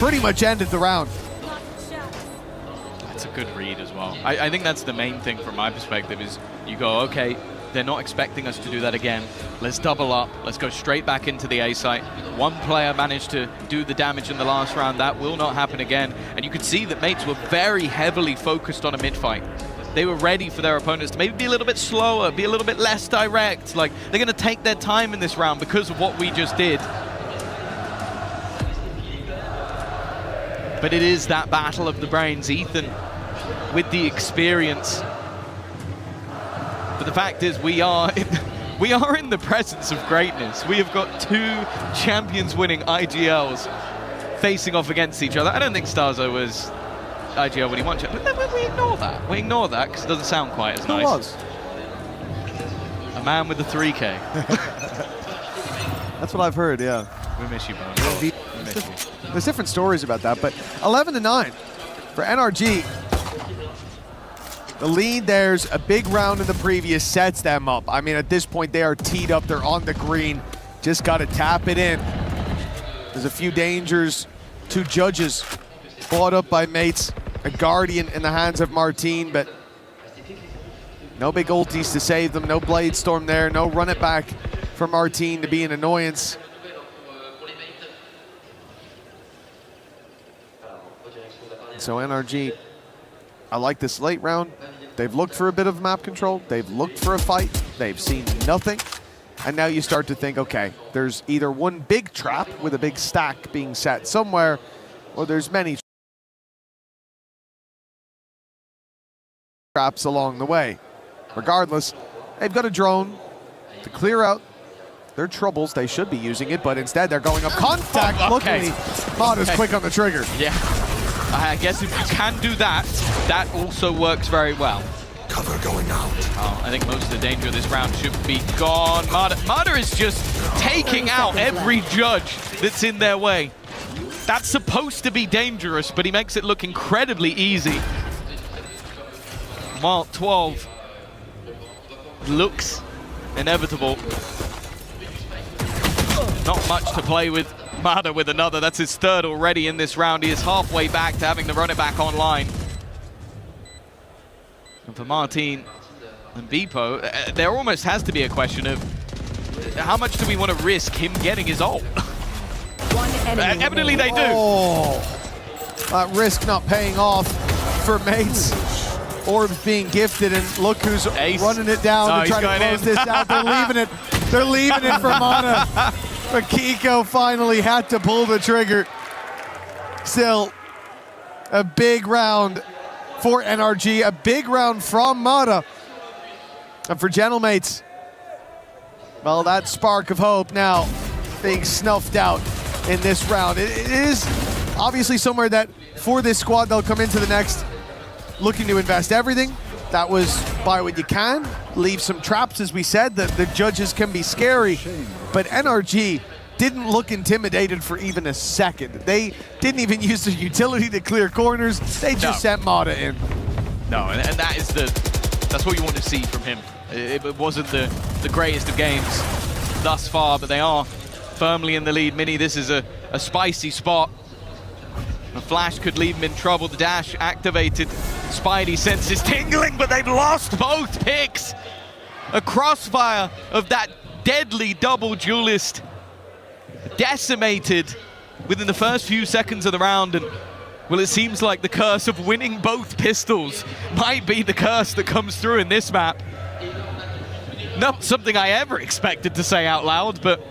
pretty much ended the round. That's a good read as well. I think that's the main thing from my perspective is you go, okay, they're not expecting us to do that again. Let's double up. Let's go straight back into the A site. One player managed to do the damage in the last round. That will not happen again. And you could see that mates were very heavily focused on a mid-fight. They were ready for their opponents to maybe be a little bit slower, be a little bit less direct. Like, they're going to take their time in this round because of what we just did. But it is that battle of the brains. Ethan with the experience. But the fact is, we are in the presence of greatness. We have got two champions-winning IGLs facing off against each other. I don't think Starzo was IGL when he won, but we ignore that. We ignore that because it doesn't sound quite as nice. Who was? A man with a 3K. That's what I've heard, yeah. We miss you, bro. We miss you. There's different stories about that, but 11-9 for NRG. The lead, there's a big round in the previous, sets them up. I mean, at this point, they are teed up. They're on the green. Just got to tap it in. There's a few dangers. Two judges bought up by mates. A Guardian in the hands of Martine, but no big ultis to save them. No Blade Storm there. No run it back for Martine to be an annoyance. So NRG, I like this late round. They've looked for a bit of map control. They've looked for a fight. They've seen nothing. And now you start to think, okay, there's either one big trap with a big stack being set somewhere, or there's many traps along the way. Regardless, they've got a drone to clear out their troubles. They should be using it, but instead they're going up contact. Oh, okay. Luckily, Mod is quick on the trigger. Yeah. I guess if you can do that, that also works very well. Cover going out. Oh, I think most of the danger of this round should be gone. Marta is just taking out every judge that's in their way. That's supposed to be dangerous, but he makes it look incredibly easy. Mark 12 looks inevitable. Not much to play with. Marta with another. That's his third already in this round. He is halfway back to having to run it back online. And for Martine and Bepo, there almost has to be a question of how much do we want to risk him getting his ult? Evidently they do. Oh, that risk not paying off for mates. Orbs being gifted, and look who's running it down to try to close this out. They're leaving it. They're leaving it for Mana. But Kiko finally had to pull the trigger. Still, a big round for NRG, a big round from Mata. And for Gentle Mates, well, that spark of hope now being snuffed out in this round. It is obviously somewhere that for this squad, they'll come into the next looking to invest everything. That was buy what you can, leave some traps, as we said, that the judges can be scary. But NRG didn't look intimidated for even a second. They didn't even use their utility to clear corners. They just sent Mata in. No, and that is that's what you want to see from him. It wasn't the greatest of games thus far, but they are firmly in the lead. Mini, this is a spicy spot. The flash could leave him in trouble. The dash activated. Spidey senses tingling, but they've lost both picks. A crossfire of that deadly double duelist decimated within the first few seconds of the round. And well, it seems like the curse of winning both pistols might be the curse that comes through in this map. Not something I ever expected to say out loud, but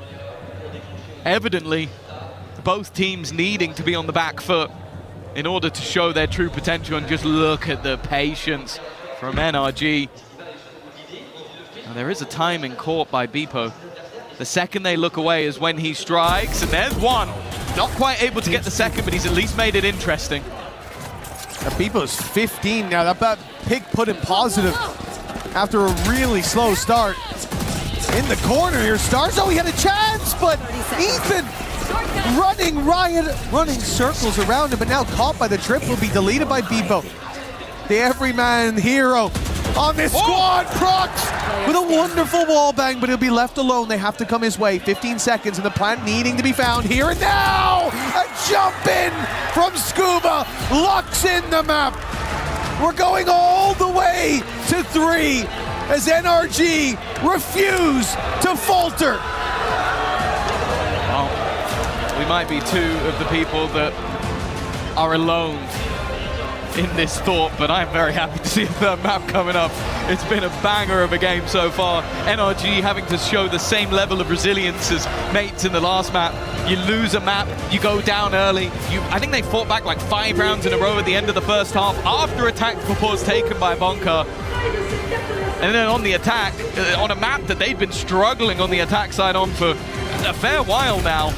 evidently both teams needing to be on the back foot in order to show their true potential. And just look at the patience from NRG. And there is a timing caught by Bepo. The second they look away is when he strikes, and there's one. Not quite able to get the second, but he's at least made it interesting. Bepo's 15 now. That pick put him positive after a really slow start. In the corner here, Starzo, he had a chance, but Ethan running riot, running circles around him, but now caught by the trip, will be deleted by Bepo. The everyman hero on this squad. Prox with a wonderful wall bang, but he'll be left alone. They have to come his way. 15 seconds, and the plant needing to be found here and now. A jump in from Scuba, locks in the map. We're going all the way to 3 as NRG refuse to falter. Well, we might be 2 of the people that are alone in this thought, but I'm very happy to see a third map coming up. It's been a banger of a game so far. NRG having to show the same level of resilience as mates in the last map. You lose a map, you go down early. I think they fought back like 5 rounds in a row at the end of the first half after a tactical pause taken by Bonka. And then on the attack, on a map that they'd been struggling on the attack side on for a fair while now,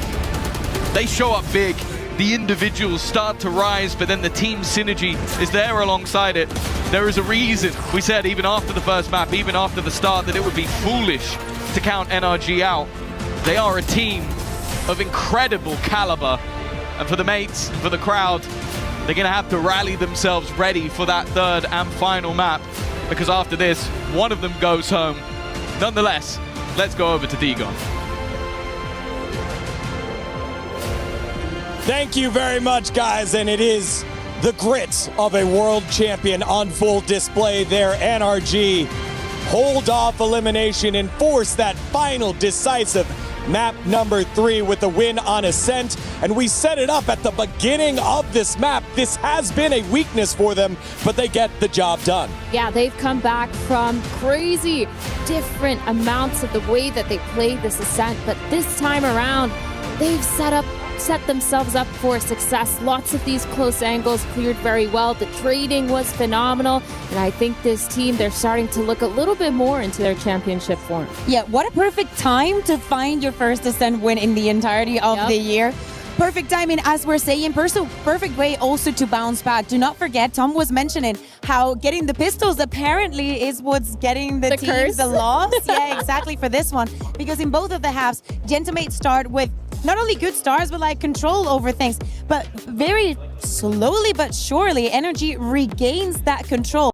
they show up big. The individuals start to rise, but then the team synergy is there alongside it. There is a reason we said even after the first map, even after the start, that it would be foolish to count NRG out. They are a team of incredible caliber, and for the mates, for the crowd, they're gonna have to rally themselves ready for that third and final map, because after this, one of them goes home. Nonetheless, let's go over to Digon. Thank you very much, guys, and it is the grit of a world champion on full display there. NRG hold off elimination and force that final decisive map number 3 with the win on Ascent, and we set it up at the beginning of this map. This has been a weakness for them, but they get the job done. Yeah, they've come back from crazy different amounts of the way that they played this Ascent, but this time around, they've set themselves up for success. Lots of these close angles cleared very well. The trading was phenomenal, and I think this team, they're starting to look a little bit more into their championship form. Yeah, what a perfect time to find your first Ascent win in the entirety of the year. Perfect timing, as we're saying, perfect way also to bounce back. Do not forget, Tom was mentioning how getting the pistols apparently is what's getting the team curse. the loss. Yeah, exactly, for this one. Because in both of the halves, Gentle Mates start with not only good stars, but like control over things. But very slowly but surely, NRG regains that control.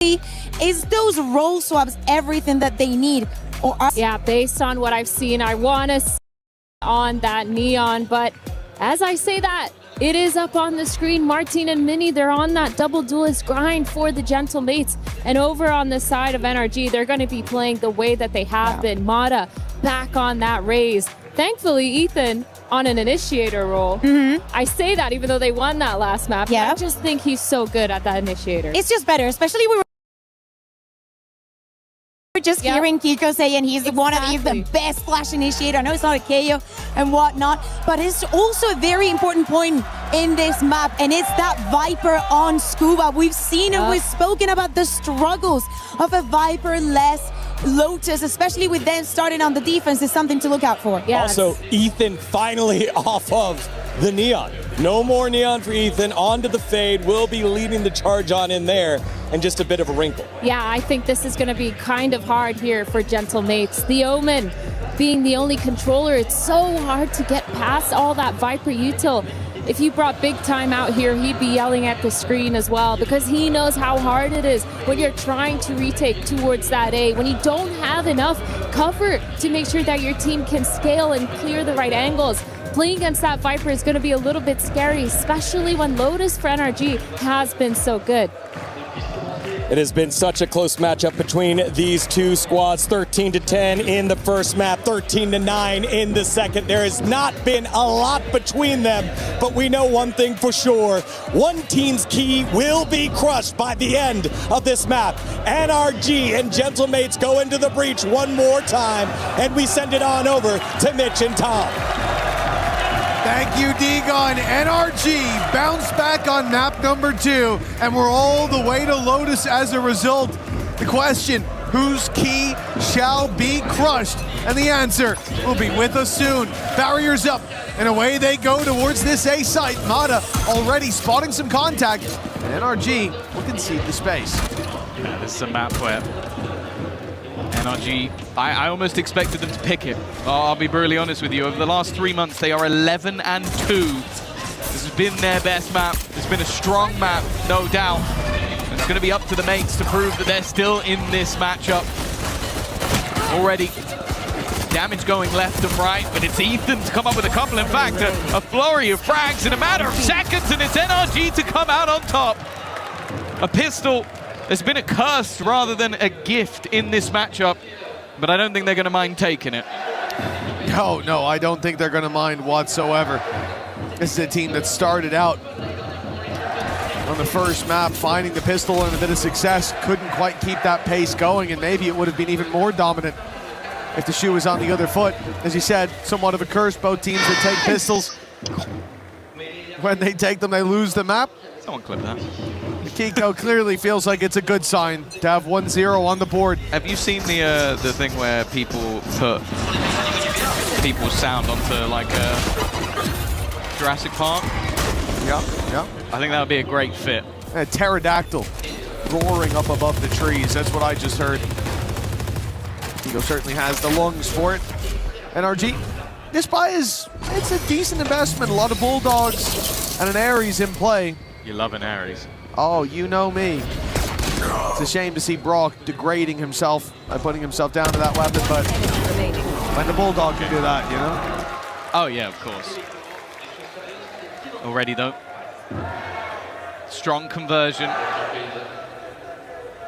see is those role swaps everything that they need. Yeah, based on what I've seen, I want to on that Neon, but as I say that, it is up on the screen. Martin and Minnie, they're on that double duelist grind for the Gentle Mates. And over on the side of NRG, they're going to be playing the way that they have been. Mata back on that raise. Thankfully, Ethan on an initiator role. I say that even though they won that last map. I just think he's so good at that initiator. It's just better, especially we were just hearing Kiko saying he's the best flash initiator. I know it's not a KO and whatnot, but it's also a very important point in this map, and it's that Viper on Scuba. We've seen and we've spoken about the struggles of a Viper-less Lotus, especially with them starting on the defense, is something to look out for. Also, Ethan finally off of the Neon. No more Neon for Ethan. On to the Fade. Will be leading the charge on in there, and just a bit of a wrinkle. Yeah, I think this is going to be kind of hard here for Gentle Mates. The Omen being the only controller, it's so hard to get past all that Viper util. If you brought Big Time out here, he'd be yelling at the screen as well, because he knows how hard it is when you're trying to retake towards that A, when you don't have enough cover to make sure that your team can scale and clear the right angles. Playing against that Viper is going to be a little bit scary, especially when Lotus for NRG has been so good. It has been such a close matchup between these two squads. 13-10 in the first map, 13-9 in the second. There has not been a lot between them, but we know one thing for sure. One team's key will be crushed by the end of this map. NRG and Gentle Mates go into the breach one more time, and we send it on over to Mitch and Tom. Thank you, Degon. NRG bounce back on map number 2, and we're all the way to Lotus as a result. The question, whose key shall be crushed? And the answer will be with us soon. Barriers up, and away they go towards this A site. Mata already spotting some contact, and NRG will concede the space. Yeah, this is a map where NRG, I almost expected them to pick it. I'll be brutally honest with you. Over the last 3 months, they are 11-2. This has been their best map. It's been a strong map, no doubt. And it's going to be up to the mates to prove that they're still in this matchup. Already damage going left and right, but it's Ethan to come up with a couple. In fact, a flurry of frags in a matter of seconds, and it's NRG to come out on top. A pistol. There's been a curse rather than a gift in this matchup, but I don't think they're going to mind taking it. No, I don't think they're going to mind whatsoever. This is a team that started out on the first map, finding the pistol and a bit of success, couldn't quite keep that pace going, and maybe it would have been even more dominant if the shoe was on the other foot. As you said, somewhat of a curse, both teams that take pistols. When they take them, they lose the map. Someone clip that. Kiko clearly feels like it's a good sign to have 1-0 on the board. Have you seen the thing where people put people's sound onto like Jurassic Park? Yeah. I think that would be a great fit. A pterodactyl roaring up above the trees. That's what I just heard. Kiko certainly has the lungs for it. NRG, this buy it's a decent investment. A lot of Bulldogs and an Ares in play. You love an Ares. Oh, you know me. It's a shame to see Brock degrading himself by putting himself down to that weapon, but when the Bulldog can do that, you know? Oh, yeah, of course. Already, though. Strong conversion.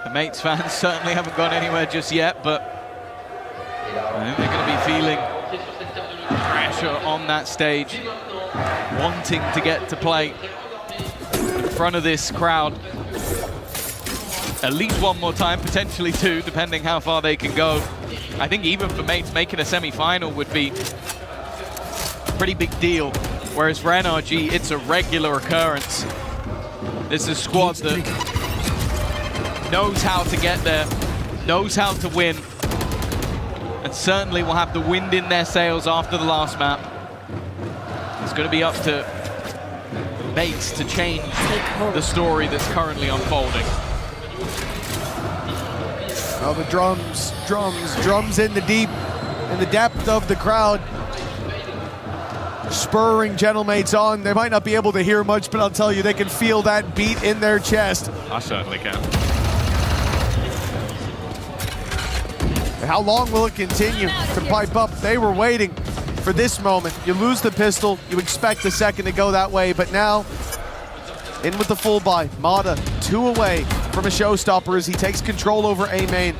The Mates fans certainly haven't gone anywhere just yet, but I think they're going to be feeling pressure on that stage, wanting to get to play in front of this crowd at least one more time, potentially two, depending how far they can go. I think even for Mates, making a semi-final would be a pretty big deal, whereas for NRG, it's a regular occurrence. This is a squad that knows how to get there, knows how to win, and certainly will have the wind in their sails after the last map. It's going to be up to Mates to change the story that's currently unfolding. Oh, the drums in the depth of the crowd, spurring Gentle Mates on. They might not be able to hear much, but I'll tell you, they can feel that beat in their chest. I certainly can. How long will it continue to pipe up? They were waiting for this moment. You lose the pistol, you expect the second to go that way, but now in with the full buy. Mata 2 away from a showstopper as he takes control over A main.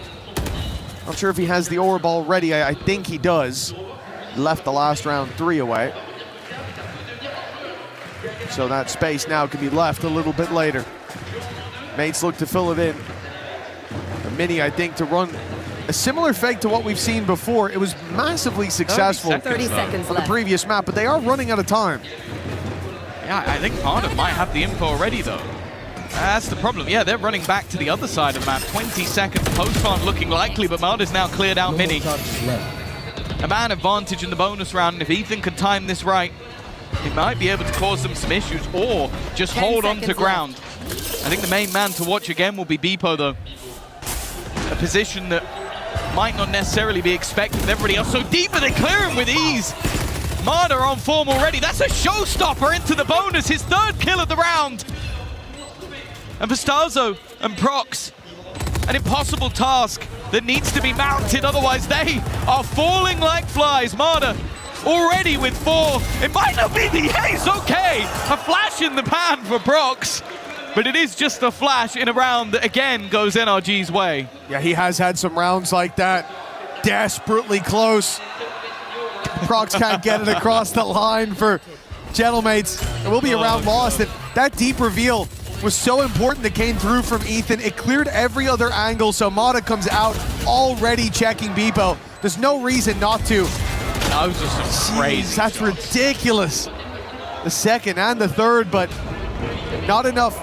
Not sure if he has the orb already. I think he does. Left the last round 3 away. So that space now can be left a little bit later. Mates look to fill it in. A Mini, I think, to run a similar fake to what we've seen before. It was massively successful 30 seconds on the previous map, but they are running out of time. Yeah, I think Mada might have the info already, though. That's the problem. Yeah, they're running back to the other side of the map. 20 seconds, post-plant looking likely, but Mada's now cleared out Mini. A man advantage in the bonus round, and if Ethan can time this right, he might be able to cause them some issues, or just hold on to ground. I think the main man to watch again will be Beepo, though. A position that might not necessarily be expected with everybody else so deep, but they clear him with ease. Mada on form already. That's a showstopper into the bonus, his 3rd kill of the round. And for Starzo and Prox, an impossible task that needs to be mounted, otherwise they are falling like flies. Mada already with 4. It might not be the ace, okay. A flash in the pan for Prox, but it is just a flash in a round that again goes NRG's way. Yeah, he has had some rounds like that. Desperately close. Prox can't get it across the line for Gentle Mates. It will be a round lost. And that deep reveal was so important that came through from Ethan. It cleared every other angle, so Mata comes out already checking Beepo. There's no reason not to. Those are some crazy That's shots. ridiculous. The 2nd and the 3rd, but not enough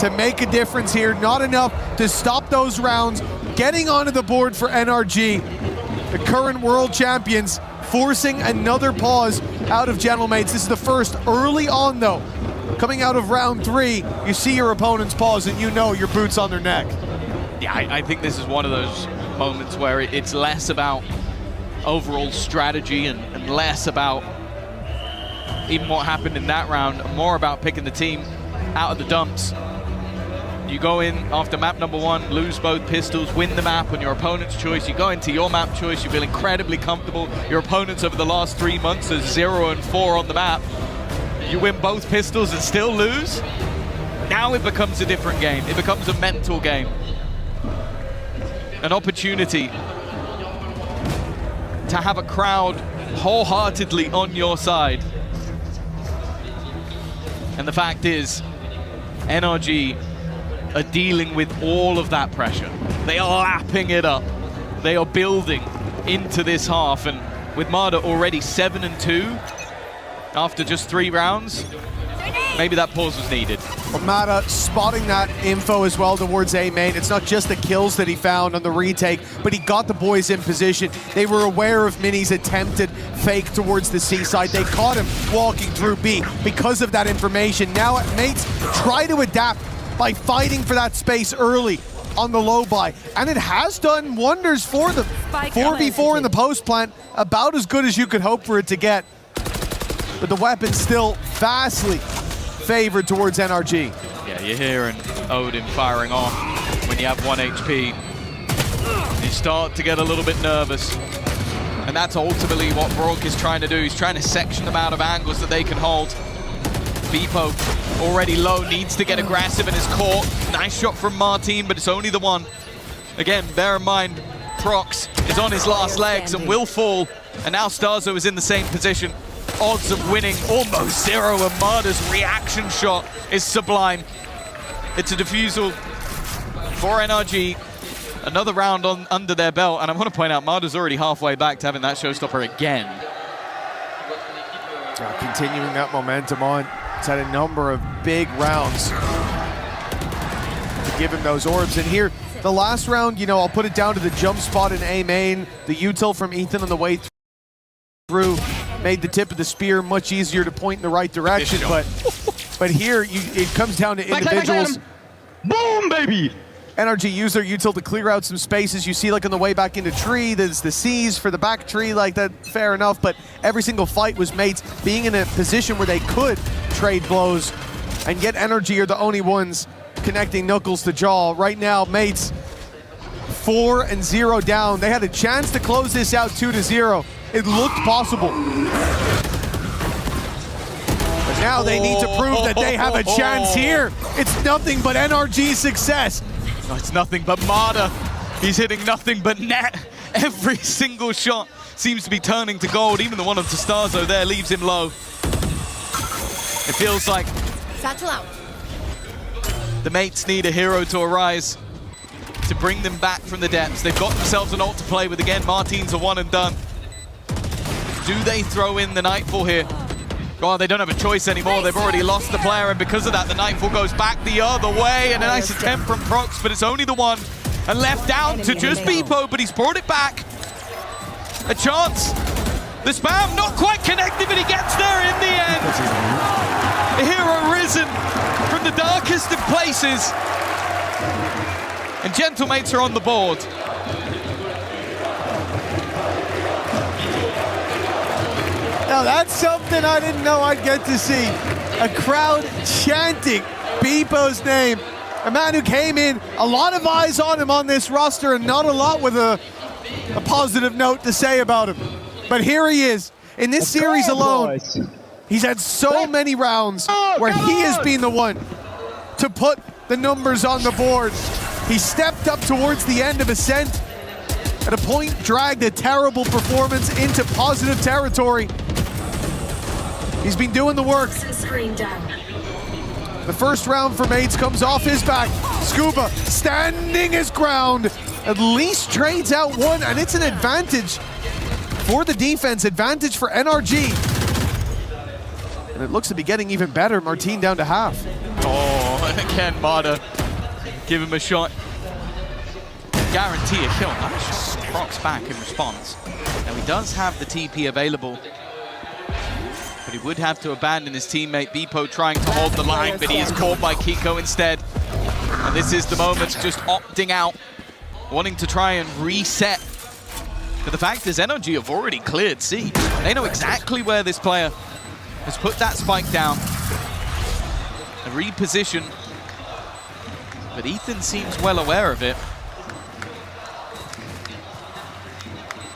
to make a difference here. Not enough to stop those rounds. Getting onto the board for NRG, the current world champions, forcing another pause out of Gentle Mates. This is the first early on, though. Coming out of round 3, you see your opponent's pause and you know your boot's on their neck. Yeah, I think this is one of those moments where it's less about overall strategy and less about even what happened in that round, more about picking the team out of the dumps. You go in after map number 1, lose both pistols, win the map on your opponent's choice. You go into your map choice, you feel incredibly comfortable. Your opponents over the last 3 months are 0 and 4 on the map. You win both pistols and still lose. Now it becomes a different game. It becomes a mental game. An opportunity to have a crowd wholeheartedly on your side. And the fact is, NRG are dealing with all of that pressure. They are lapping it up. They are building into this half, and with Mada already 7 and 2 after just 3 rounds, maybe that pause was needed. Well, Mata spotting that info as well towards A main. It's not just the kills that he found on the retake, but he got the boys in position. They were aware of Mini's attempted fake towards the seaside. They caught him walking through B because of that information. Now Mates try to adapt by fighting for that space early on the low buy, and it has done wonders for them. 4v4 in the post plant, about as good as you could hope for it to get. But the weapon's still vastly favored towards NRG. Yeah, you're hearing Odin firing off when you have 1 HP. You start to get a little bit nervous. And that's ultimately what Brock is trying to do. He's trying to section them out of angles that they can hold. Beepo, already low, needs to get aggressive and is caught. Nice shot from Martin, but it's only the 1. Again, bear in mind, Prox is on his last legs and will fall. And now Starzo is in the same position. Odds of winning almost 0, and Mada's reaction shot is sublime. It's a defusal for NRG. Another round under their belt, and I want to point out Mada's already halfway back to having that showstopper again. Continuing that momentum on. It's had a number of big rounds to give him those orbs. And here, the last round, you know, I'll put it down to the jump spot in A main, the util from Ethan on the way through. Made the tip of the spear much easier to point in the right direction, but here it comes down to individuals. Boom, baby! NRG used their util to clear out some spaces. You see, like on the way back into tree, there's the C's for the back tree, like that, fair enough, but every single fight was Mates being in a position where they could trade blows, and yet NRG are the only ones connecting knuckles to jaw. Right now, Mates 4-0 down. They had a chance to close this out 2-0. It looked possible. But now they need to prove that they have a chance here. It's nothing but NRG's success. No, it's nothing but Marder. He's hitting nothing but net. Every single shot seems to be turning to gold. Even the one of Testazo there leaves him low. It feels like the mates need a hero to arise to bring them back from the depths. They've got themselves an ult to play with again. Martin's a one and done. Do they throw in the Nightfall here? God, they don't have a choice anymore. They've already lost the player, and because of that, the Nightfall goes back the other way. And a nice attempt from Prox, but it's only the one. And left down to just Beepo, but he's brought it back. A chance. The spam not quite connected, but he gets there in the end. A hero risen from the darkest of places. And Gentle Mates are on the board. Now that's something I didn't know I'd get to see. A crowd chanting Beepo's name. A man who came in, a lot of eyes on him on this roster and not a lot with a positive note to say about him. But here he is. In this series alone, he's had so many rounds where he has been the one to put the numbers on the board. He stepped up towards the end of Ascent. At a point, dragged a terrible performance into positive territory. He's been doing the work. The first round for Mates comes off his back. Scuba standing his ground. At least trades out one, and it's an advantage for the defense, advantage for NRG. And it looks to be getting even better. Martin down to half. Oh, and again, Marder. Give him a shot. Guarantee a kill. Nice shot. Prox back in response. Now he does have the TP available, but he would have to abandon his teammate Beepo trying to hold the line, but he is caught by Kiko instead. And this is the moment, just opting out, wanting to try and reset. But the fact is, NRG have already cleared C. They know exactly where this player has put that spike down. A reposition. But Ethan seems well aware of it.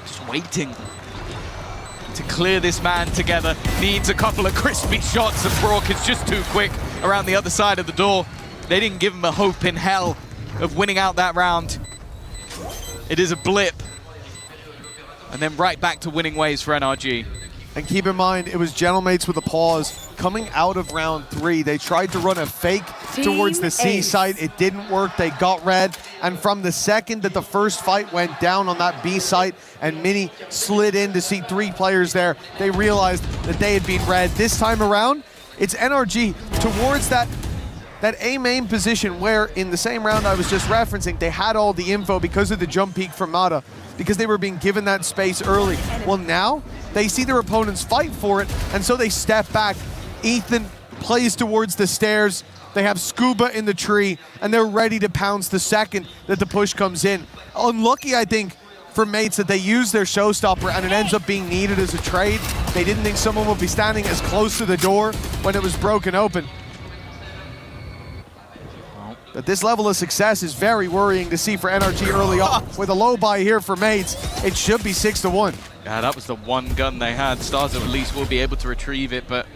Just waiting to clear this man together. Needs a couple of crispy shots, and Brock is just too quick around the other side of the door. They didn't give him a hope in hell of winning out that round. It is a blip. And then right back to winning ways for NRG. And keep in mind, it was Gentle Mates with a pause. Coming out of round 3, they tried to run a fake towards the C site. It didn't work, they got red. And from the second that the first fight went down on that B site and Mini slid in to see 3 players there, they realized that they had been red. This time around, it's NRG towards that A main position where in the same round I was just referencing, they had all the info because of the jump peek from Mata, because they were being given that space early. Well, now they see their opponents fight for it, and so they step back. Ethan plays towards the stairs. They have Scuba in the tree, and they're ready to pounce the second that the push comes in. Unlucky, I think, for Mates that they use their showstopper and it ends up being needed as a trade. They didn't think someone would be standing as close to the door when it was broken open. But this level of success is very worrying to see for NRG early on. With a low buy here for Mates, it should be 6-1. Yeah, that was the one gun they had. Starzo at least will be able to retrieve it, but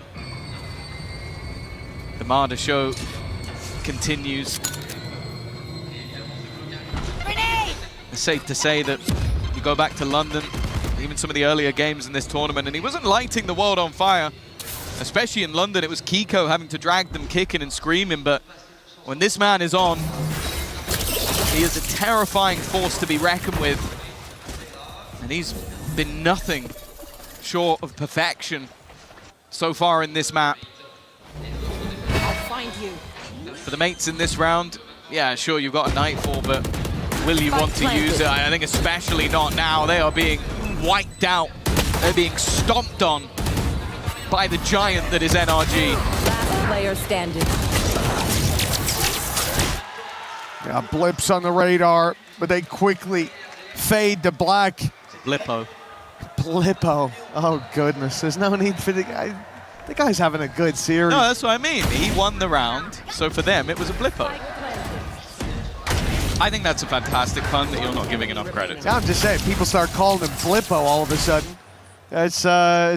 the Marder show continues. It's safe to say that you go back to London, even some of the earlier games in this tournament, and he wasn't lighting the world on fire. Especially in London, it was Kiko having to drag them kicking and screaming, but when this man is on, he is a terrifying force to be reckoned with. And he's been nothing short of perfection so far in this map. I'll find you. For the Mates in this round, yeah, sure, you've got a Nightfall, but will you want to use it? I think especially not now. They are being wiped out. They're being stomped on by the giant that is NRG. Last player standing. Yeah, blips on the radar, but they quickly fade to black. Blippo. Blippo. Oh, goodness. There's no need for the guy. The guy's having a good series. No, that's what I mean. He won the round, so for them, it was a Blippo. I think that's a fantastic pun that you're not giving enough credit to. Yeah, I'm just saying, people start calling him Flippo all of a sudden. It's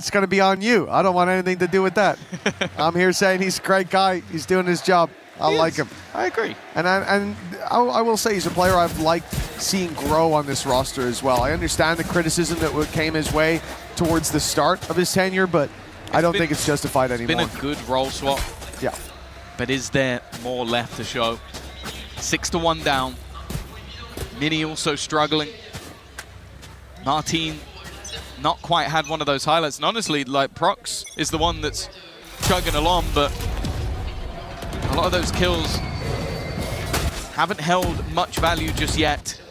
going to be on you. I don't want anything to do with that. I'm here saying he's a great guy. He's doing his job. I like him. I agree. And I will say he's a player I've liked seeing grow on this roster as well. I understand the criticism that came his way towards the start of his tenure, but I don't think it's justified anymore. It's been a good role swap. Yeah. But is there more left to show? 6-1 down. Mini also struggling. Martin not quite had one of those highlights. And honestly, like, Prox is the one that's chugging along, but a lot of those kills haven't held much value just yet.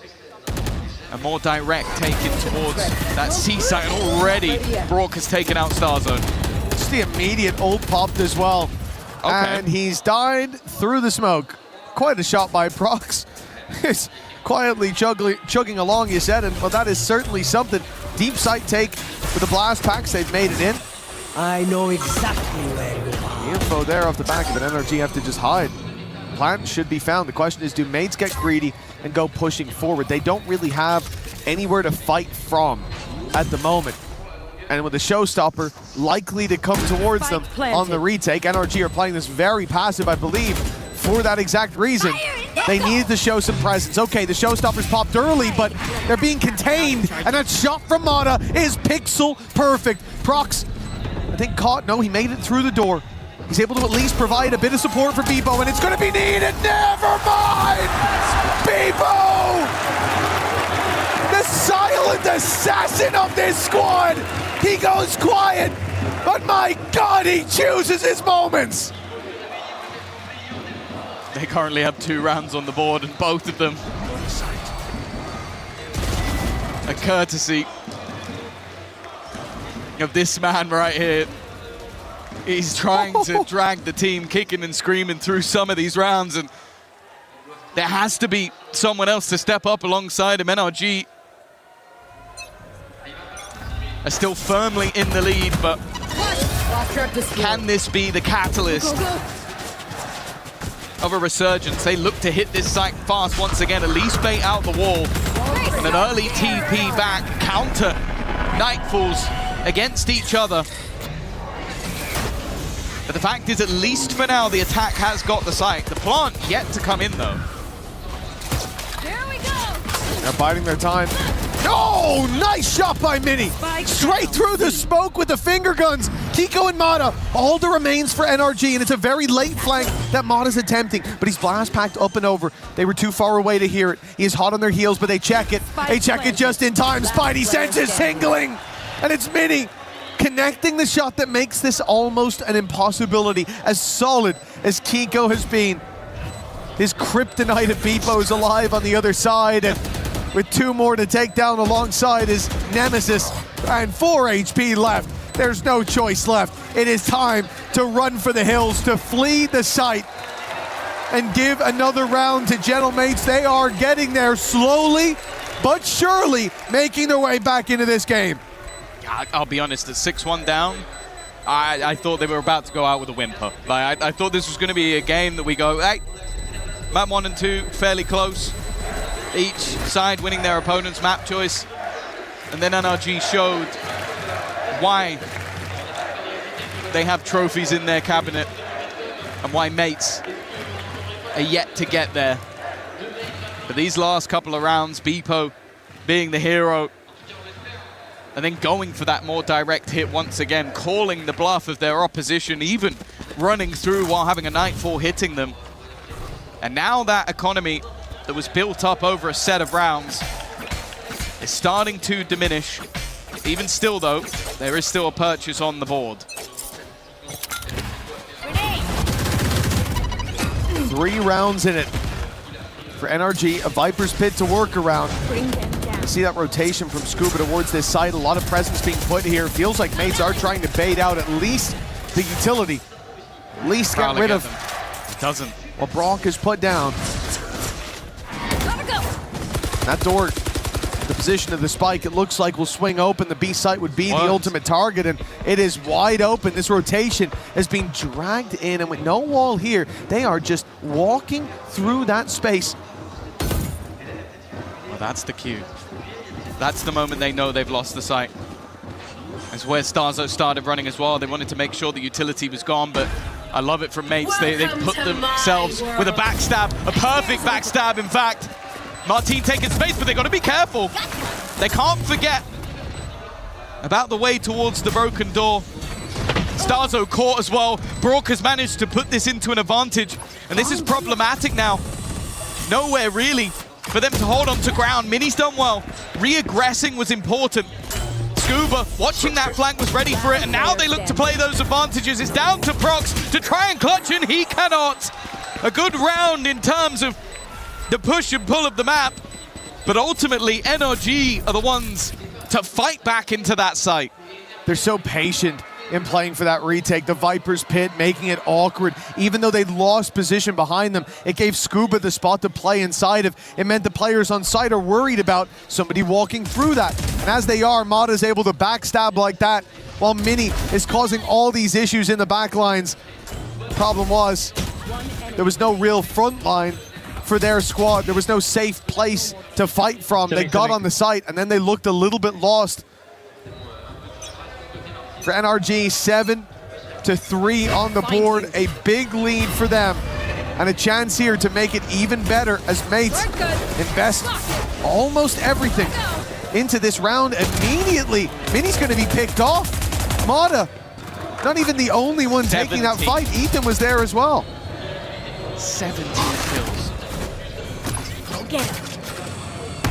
A more direct taken towards that C site, and already Brock has taken out Starzone. Just the immediate ult popped as well. Okay. And he's died through the smoke. Quite a shot by Prox. He's quietly chugging along, you said, and well, that is certainly something. Deep sight take with the blast packs, they've made it in. I know exactly where you are. The info there off the back of it, NRG have to just hide. Plant should be found. The question is, do mates get greedy and go pushing forward? They don't really have anywhere to fight from at the moment. And with the showstopper likely to come towards them on the retake, NRG are playing this very passive, I believe, for that exact reason. They needed to show some presence. Okay, the showstoppers popped early, but they're being contained, and that shot from Mata is pixel perfect. Prox, I think, caught. No, he made it through the door. He's able to at least provide a bit of support for Bebo, and it's going to be needed. Never mind! Bebo! The silent assassin of this squad! He goes quiet, but my God, he chooses his moments! They currently have 2 rounds on the board, and both of them a courtesy of this man right here. He's trying to drag the team kicking and screaming through some of these rounds, and there has to be someone else to step up alongside him. NRG are still firmly in the lead, but can this be the catalyst of a resurgence? They look to hit this site fast once again, at least bait out the wall, and an early TP back, counter Nightfalls against each other. But the fact is, at least for now, the attack has got the site. The plant yet to come in, though. There we go. They're biding their time. Oh, nice shot by Mini. Straight through the smoke with the finger guns. Kiko and Mata, all that remains for NRG, and it's a very late flank that Mata's attempting, but he's blast packed up and over. They were too far away to hear it. He is hot on their heels, but they check it. They check it just in time. Spidey senses tingling, and it's Mini connecting the shot that makes this almost an impossibility. As solid as Kiko has been, his kryptonite of Bebo is alive on the other side, and with 2 more to take down alongside his nemesis, and 4 HP left. There's no choice left. It is time to run for the hills, to flee the site, and give another round to Gentle Mates. They are getting there slowly, but surely making their way back into this game. I'll be honest, at 6-1 down, I thought they were about to go out with a whimper. Like, I thought this was going to be a game that we go, hey, map 1 and 2, fairly close. Each side winning their opponent's map choice. And then NRG showed why they have trophies in their cabinet and why mates are yet to get there. But these last couple of rounds, Bebo being the hero, and then going for that more direct hit once again, calling the bluff of their opposition, even running through while having a Nightfall hitting them. And now that economy that was built up over a set of rounds is starting to diminish. Even still, though, there is still a purchase on the board. 3 rounds in it for NRG, a Viper's Pit to work around. See that rotation from Scuba towards this side, a lot of presence being put here. Feels like mates are trying to bait out at least the utility. At least get rid of. It doesn't. Well, Brock is put down. That door, the position of the spike, it looks like will swing open. The B site would be the ultimate target, and it is wide open. This rotation has been dragged in, and with no wall here, they are just walking through that space. Well, that's the cue. That's the moment they know they've lost the site. That's where Starzo started running as well. They wanted to make sure the utility was gone, but I love it from Mates. They put themselves with a backstab, a perfect backstab, in fact. Martin taking space, but they got to be careful. They can't forget about the way towards the broken door. Starzo caught as well. Brock has managed to put this into an advantage, and this is problematic now. Nowhere really for them to hold on to ground. Mini's done well. Re-aggressing was important. Scuba, watching that flank, was ready for it, and now they look to play those advantages. It's down to Prox to try and clutch, and he cannot. A good round in terms of the push and pull of the map, but ultimately NRG are the ones to fight back into that site. They're so patient in playing for that retake. The Viper's Pit making it awkward. Even though they lost position behind them, it gave Scuba the spot to play inside of. It meant the players on site are worried about somebody walking through that. And as they are, Mada's able to backstab like that, while Mini is causing all these issues in the back lines. Problem was, there was no real front line for their squad. There was no safe place to fight from. They got on the site, and then they looked a little bit lost. For NRG, 7-3 on the board, a big lead for them, and a chance here to make it even better as Mates invest almost everything into this round immediately. Mini's going to be picked off. Mada, not even the only one taking that fight. Ethan was there as well. 17 kills.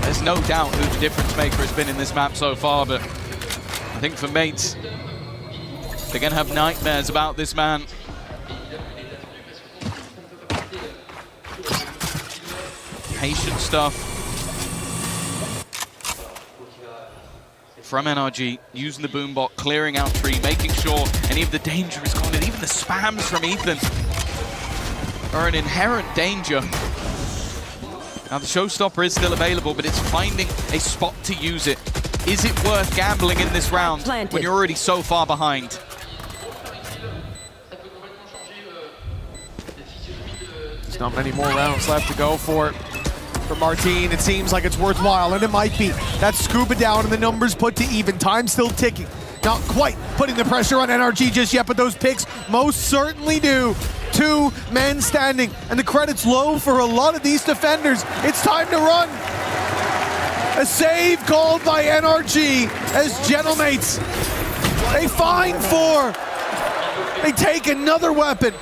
There's no doubt who the difference maker has been in this map so far, but I think for Mates, they're going to have nightmares about this man. Patient stuff from NRG, using the boombot, clearing out tree, making sure any of the danger is gone, and even the spams from Ethan are an inherent danger. Now the showstopper is still available, but it's finding a spot to use it. Is it worth gambling in this round when you're already so far behind? There's not many more rounds left to go for it. For Martin, it seems like it's worthwhile, and it might be. That Scuba down and the numbers put to even. Time still ticking. Not quite putting the pressure on NRG just yet, but those picks most certainly do. 2 men standing, and the credit's low for a lot of these defenders. It's time to run. A save called by NRG as Gentle Mates. They find 4. They take another weapon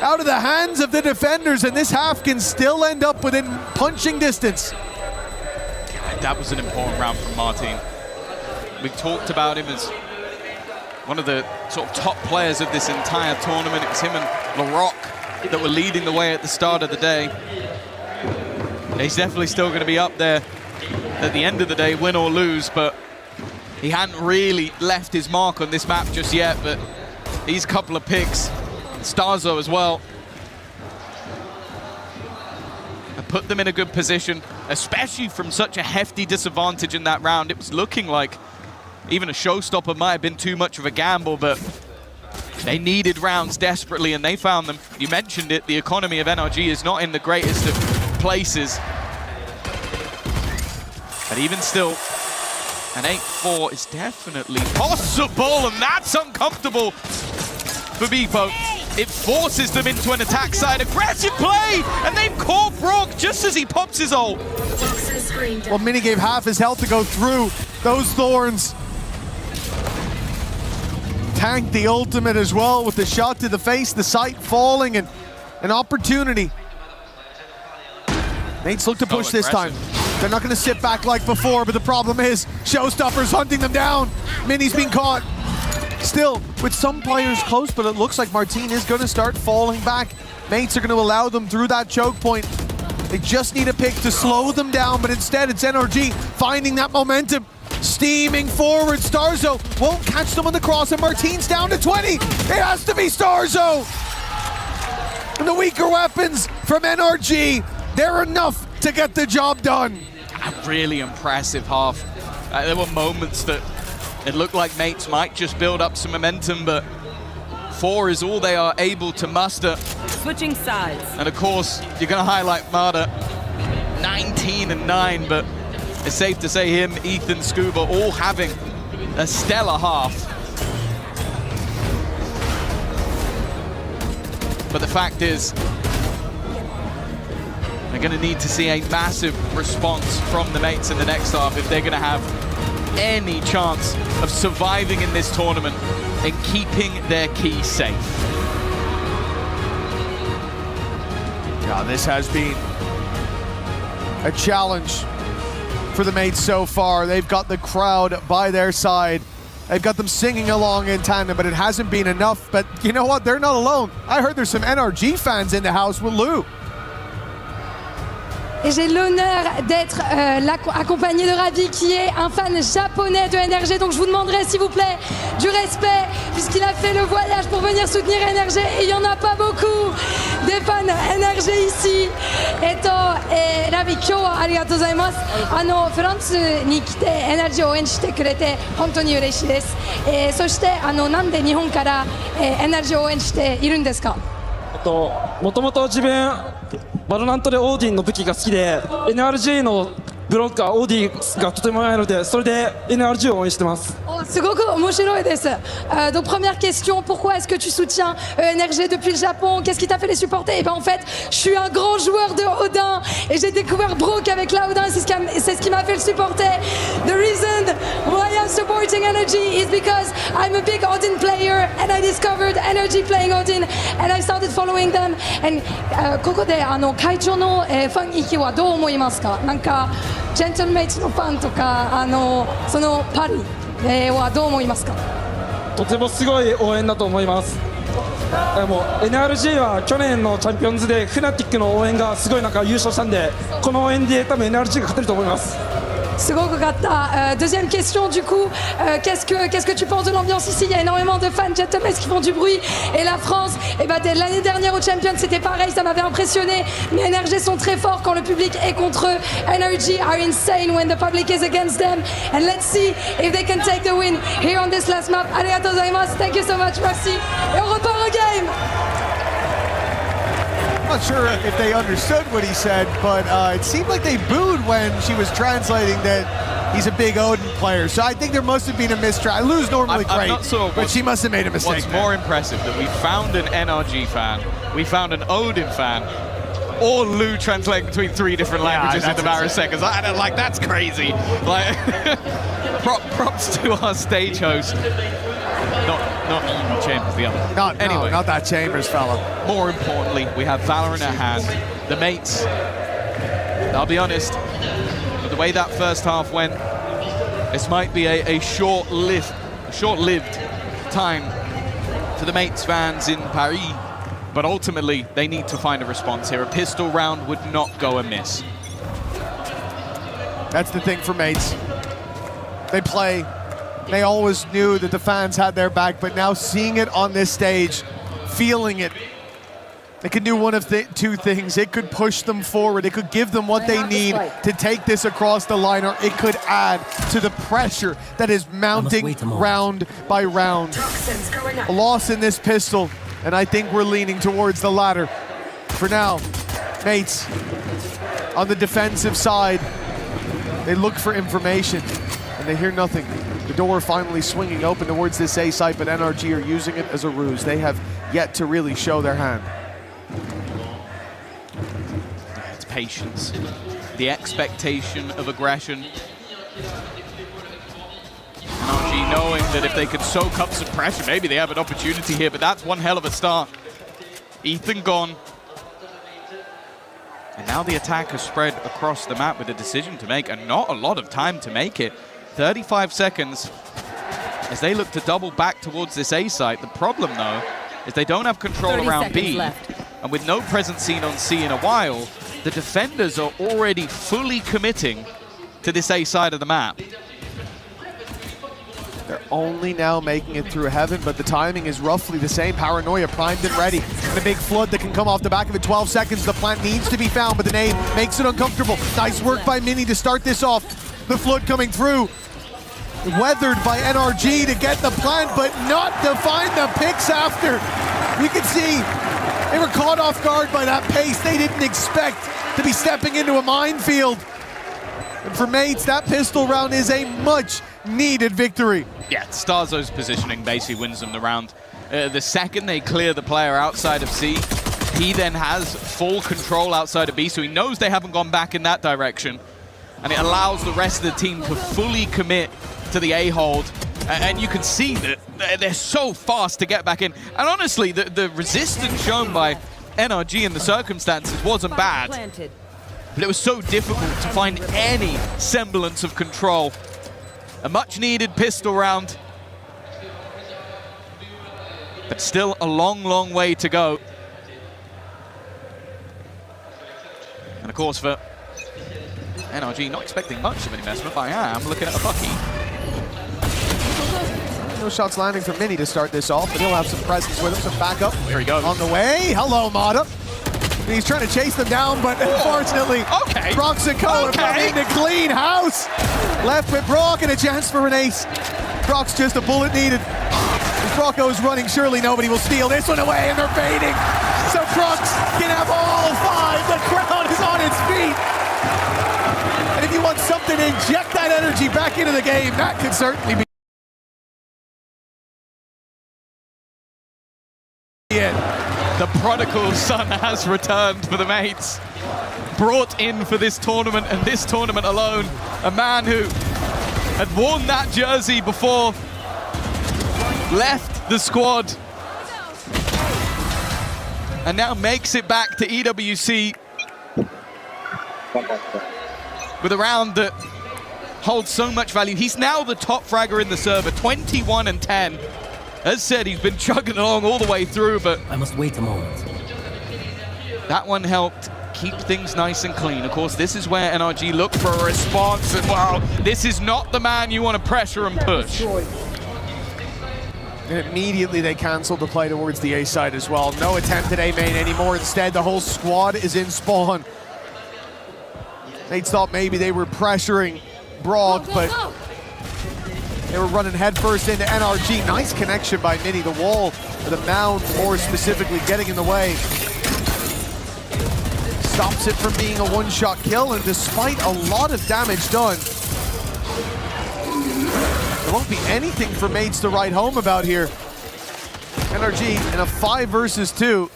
out of the hands of the defenders, and this half can still end up within punching distance. That was an important round from Martin. We talked about him as one of the sort of top players of this entire tournament. It was him and LaRock that were leading the way at the start of the day. He's definitely still going to be up there at the end of the day, win or lose, but he hadn't really left his mark on this map just yet. But these couple of picks, Starzo as well, have put them in a good position, especially from such a hefty disadvantage in that round. It was looking like even a showstopper might have been too much of a gamble, but they needed rounds desperately, and they found them. You mentioned it, the economy of NRG is not in the greatest of places. But even still, an 8-4 is definitely possible, and that's uncomfortable for Beepo. It forces them into an attack side. Aggressive play, and they've caught Brock just as he pops his ult. Well, Mini gave half his health to go through those thorns. Tanked the ultimate as well with the shot to the face, the sight falling, and an opportunity. Mates look to push this time. They're not going to sit back like before, but the problem is Showstopper's hunting them down. Mini's been caught. Still, with some players close, but it looks like Martin is going to start falling back. Mates are going to allow them through that choke point. They just need a pick to slow them down, but instead it's NRG finding that momentum. Steaming forward, Starzo won't catch them on the cross, and Martin's down to 20. It has to be Starzo. And the weaker weapons from NRG, they're enough to get the job done. A really impressive half. There were moments that it looked like Mates might just build up some momentum, but 4 is all they are able to muster. Switching sides. And of course, you're going to highlight Mada. 19-9, but It's safe to say him, Ethan, Scuba, all having a stellar half. But the fact is, they're going to need to see a massive response from the mates in the next half if they're going to have any chance of surviving in this tournament and keeping their key safe. Yeah, this has been a challenge for the mates so far. They've got the crowd by their side. They've got them singing along in tandem, but it hasn't been enough. But you know what? They're not alone. I heard there's some NRG fans in the house with Lou. Et j'ai l'honneur d'être accompagné de Ravi, qui est un fan japonais de NRG. Donc je vous demanderai, s'il vous plaît, du respect, puisqu'il a fait le voyage pour venir soutenir NRG. Et il n'y en a pas beaucoup des fans NRG ici. Ravi, 今日はありがとうございます。フランスに来て NRG を応援してくれて本当に嬉しいです。そしてなんで日本から NRG を応援しているんですか？もともと自分バロラントでオーディンの武器が好きで NRG のブロッカーオーディがとても弱いのでそれで NRG を応援してます。すごく面白いです。Donc première question, pourquoi est-ce que tu soutiens NRG depuis le Japon? Qu'est-ce qui t'a fait les supporter? Et ben en fait, je suis un grand joueur de Odin et j'ai découvert Brock avec la Odin, c'est ce qui m'a fait le supporter. The reason why I'm supporting NRG is because I'm a big Odin player and I discovered NRG playing Odin and I started following them. And ここで会長のファン域はどう思いますか？なんかGentle Matesのファンとかそのパリはどう思いますか？とてもすごい応援だと思います。もう NRG は去年のチャンピオンズでフナティックの応援がすごいなんか優勝したんでこの応援で多分 NRG が勝てると思います。すごく勝った。Deuxième question du coup, qu'est-ce que tu penses de l'ambiance ici? Il y a énormément de fans Gentle Mates qui font du bruit et la France, et ben l'année dernière au Champions c'était pareil, ça m'avait impressionné. Mais NRG sont très forts quand le public est contre eux. NRG are insane when the public is against them. And let's see if they can take the win here on this last map. Arigatou gozaimasu. Thank you so much. Merci. Et on repart au game. I'm not sure if they understood what he said, but it seemed like they booed when she was translating that he's a big Odin player. So I think there must have been a mistranslation. Lou's normally great, I'm not sure but she must have made a mistake. What's more impressive, that we found an NRG fan, we found an Odin fan, or Lou translating between 3 different languages in a matter of seconds. That's crazy. Like, props to our stage host. Not Evil Chambers, the other. Anyway, not that Chambers fella. More importantly, we have Valorant at hand. The mates, I'll be honest, with the way that first half went, this might be a short-lived time for the mates fans in Paris. But ultimately, they need to find a response here. A pistol round would not go amiss. That's the thing for mates. They play. They always knew that the fans had their back, but now seeing it on this stage, feeling it, it can do one of 2 things. It could push them forward. It could give them what they need to take this across the line, or it could add to the pressure that is mounting round by round. A loss in this pistol, and I think we're leaning towards the latter. For now, mates, on the defensive side, they look for information, and they hear nothing. The door finally swinging open towards this A site, but NRG are using it as a ruse. They have yet to really show their hand. It's patience, the expectation of aggression. NRG knowing that if they could soak up some pressure, maybe they have an opportunity here, but that's one hell of a start. Ethan gone. And now the attack has spread across the map with a decision to make, and not a lot of time to make it. 35 seconds as they look to double back towards this A site. The problem, though, is they don't have control around B. And with no presence seen on C in a while, the defenders are already fully committing to this A side of the map. They're only now making it through Heaven, but the timing is roughly the same. Paranoia primed and ready. And a big flood that can come off the back of it. 12 seconds, the plant needs to be found, but the nade makes it uncomfortable. Nice work by Mini to start this off. The flood coming through. Weathered by NRG to get the plant, but not to find the picks after. You can see they were caught off guard by that pace. They didn't expect to be stepping into a minefield. And for Mates, that pistol round is a much needed victory. Yeah, Starzo's positioning basically wins them the round. The second they clear the player outside of C, he then has full control outside of B, so he knows they haven't gone back in that direction. And it allows the rest of the team to fully commit to the A hold. And you can see that they're so fast to get back in. And honestly, the resistance shown by NRG in the circumstances wasn't bad. But it was so difficult to find any semblance of control. A much needed pistol round. But still a long, long way to go. And of course for NRG, not expecting much of an investment, but I am looking at a Bucky. No shots landing from Mini to start this off, but he'll have some presence with him, some backup. Here he goes. On the way. Hello, Mata. He's trying to chase them down, but unfortunately, Brock Sikoa come in to clean house. Left with Brock and a chance for an ace. Brock's just a bullet needed. If Brock goes running, surely nobody will steal this one away, and they're baiting. So Brock's can have all five. The crowd is on its feet. And if you want something to inject that energy back into the game, that could certainly be it. The prodigal son has returned for the Mates. Brought in for this tournament and this tournament alone. A man who had worn that jersey before, left the squad, and now makes it back to EWC with a round that holds so much value. He's now the top fragger in the server, 21 and 10. As said, he's been chugging along all the way through, but I must wait a moment. that one helped keep things nice and clean. Of course, this is where NRG look for a response, and wow, this is not the man you want to pressure and push. And immediately they canceled the play towards the A side as well. No attempt at A main anymore. Instead, the whole squad is in spawn. Mates thought maybe they were pressuring Brock, but they were running headfirst into NRG. Nice connection by Mini. The wall, or the mound more specifically, getting in the way. Stops it from being a one-shot kill, and despite a lot of damage done, there won't be anything for Mates to write home about here. NRG in a 5 versus 2.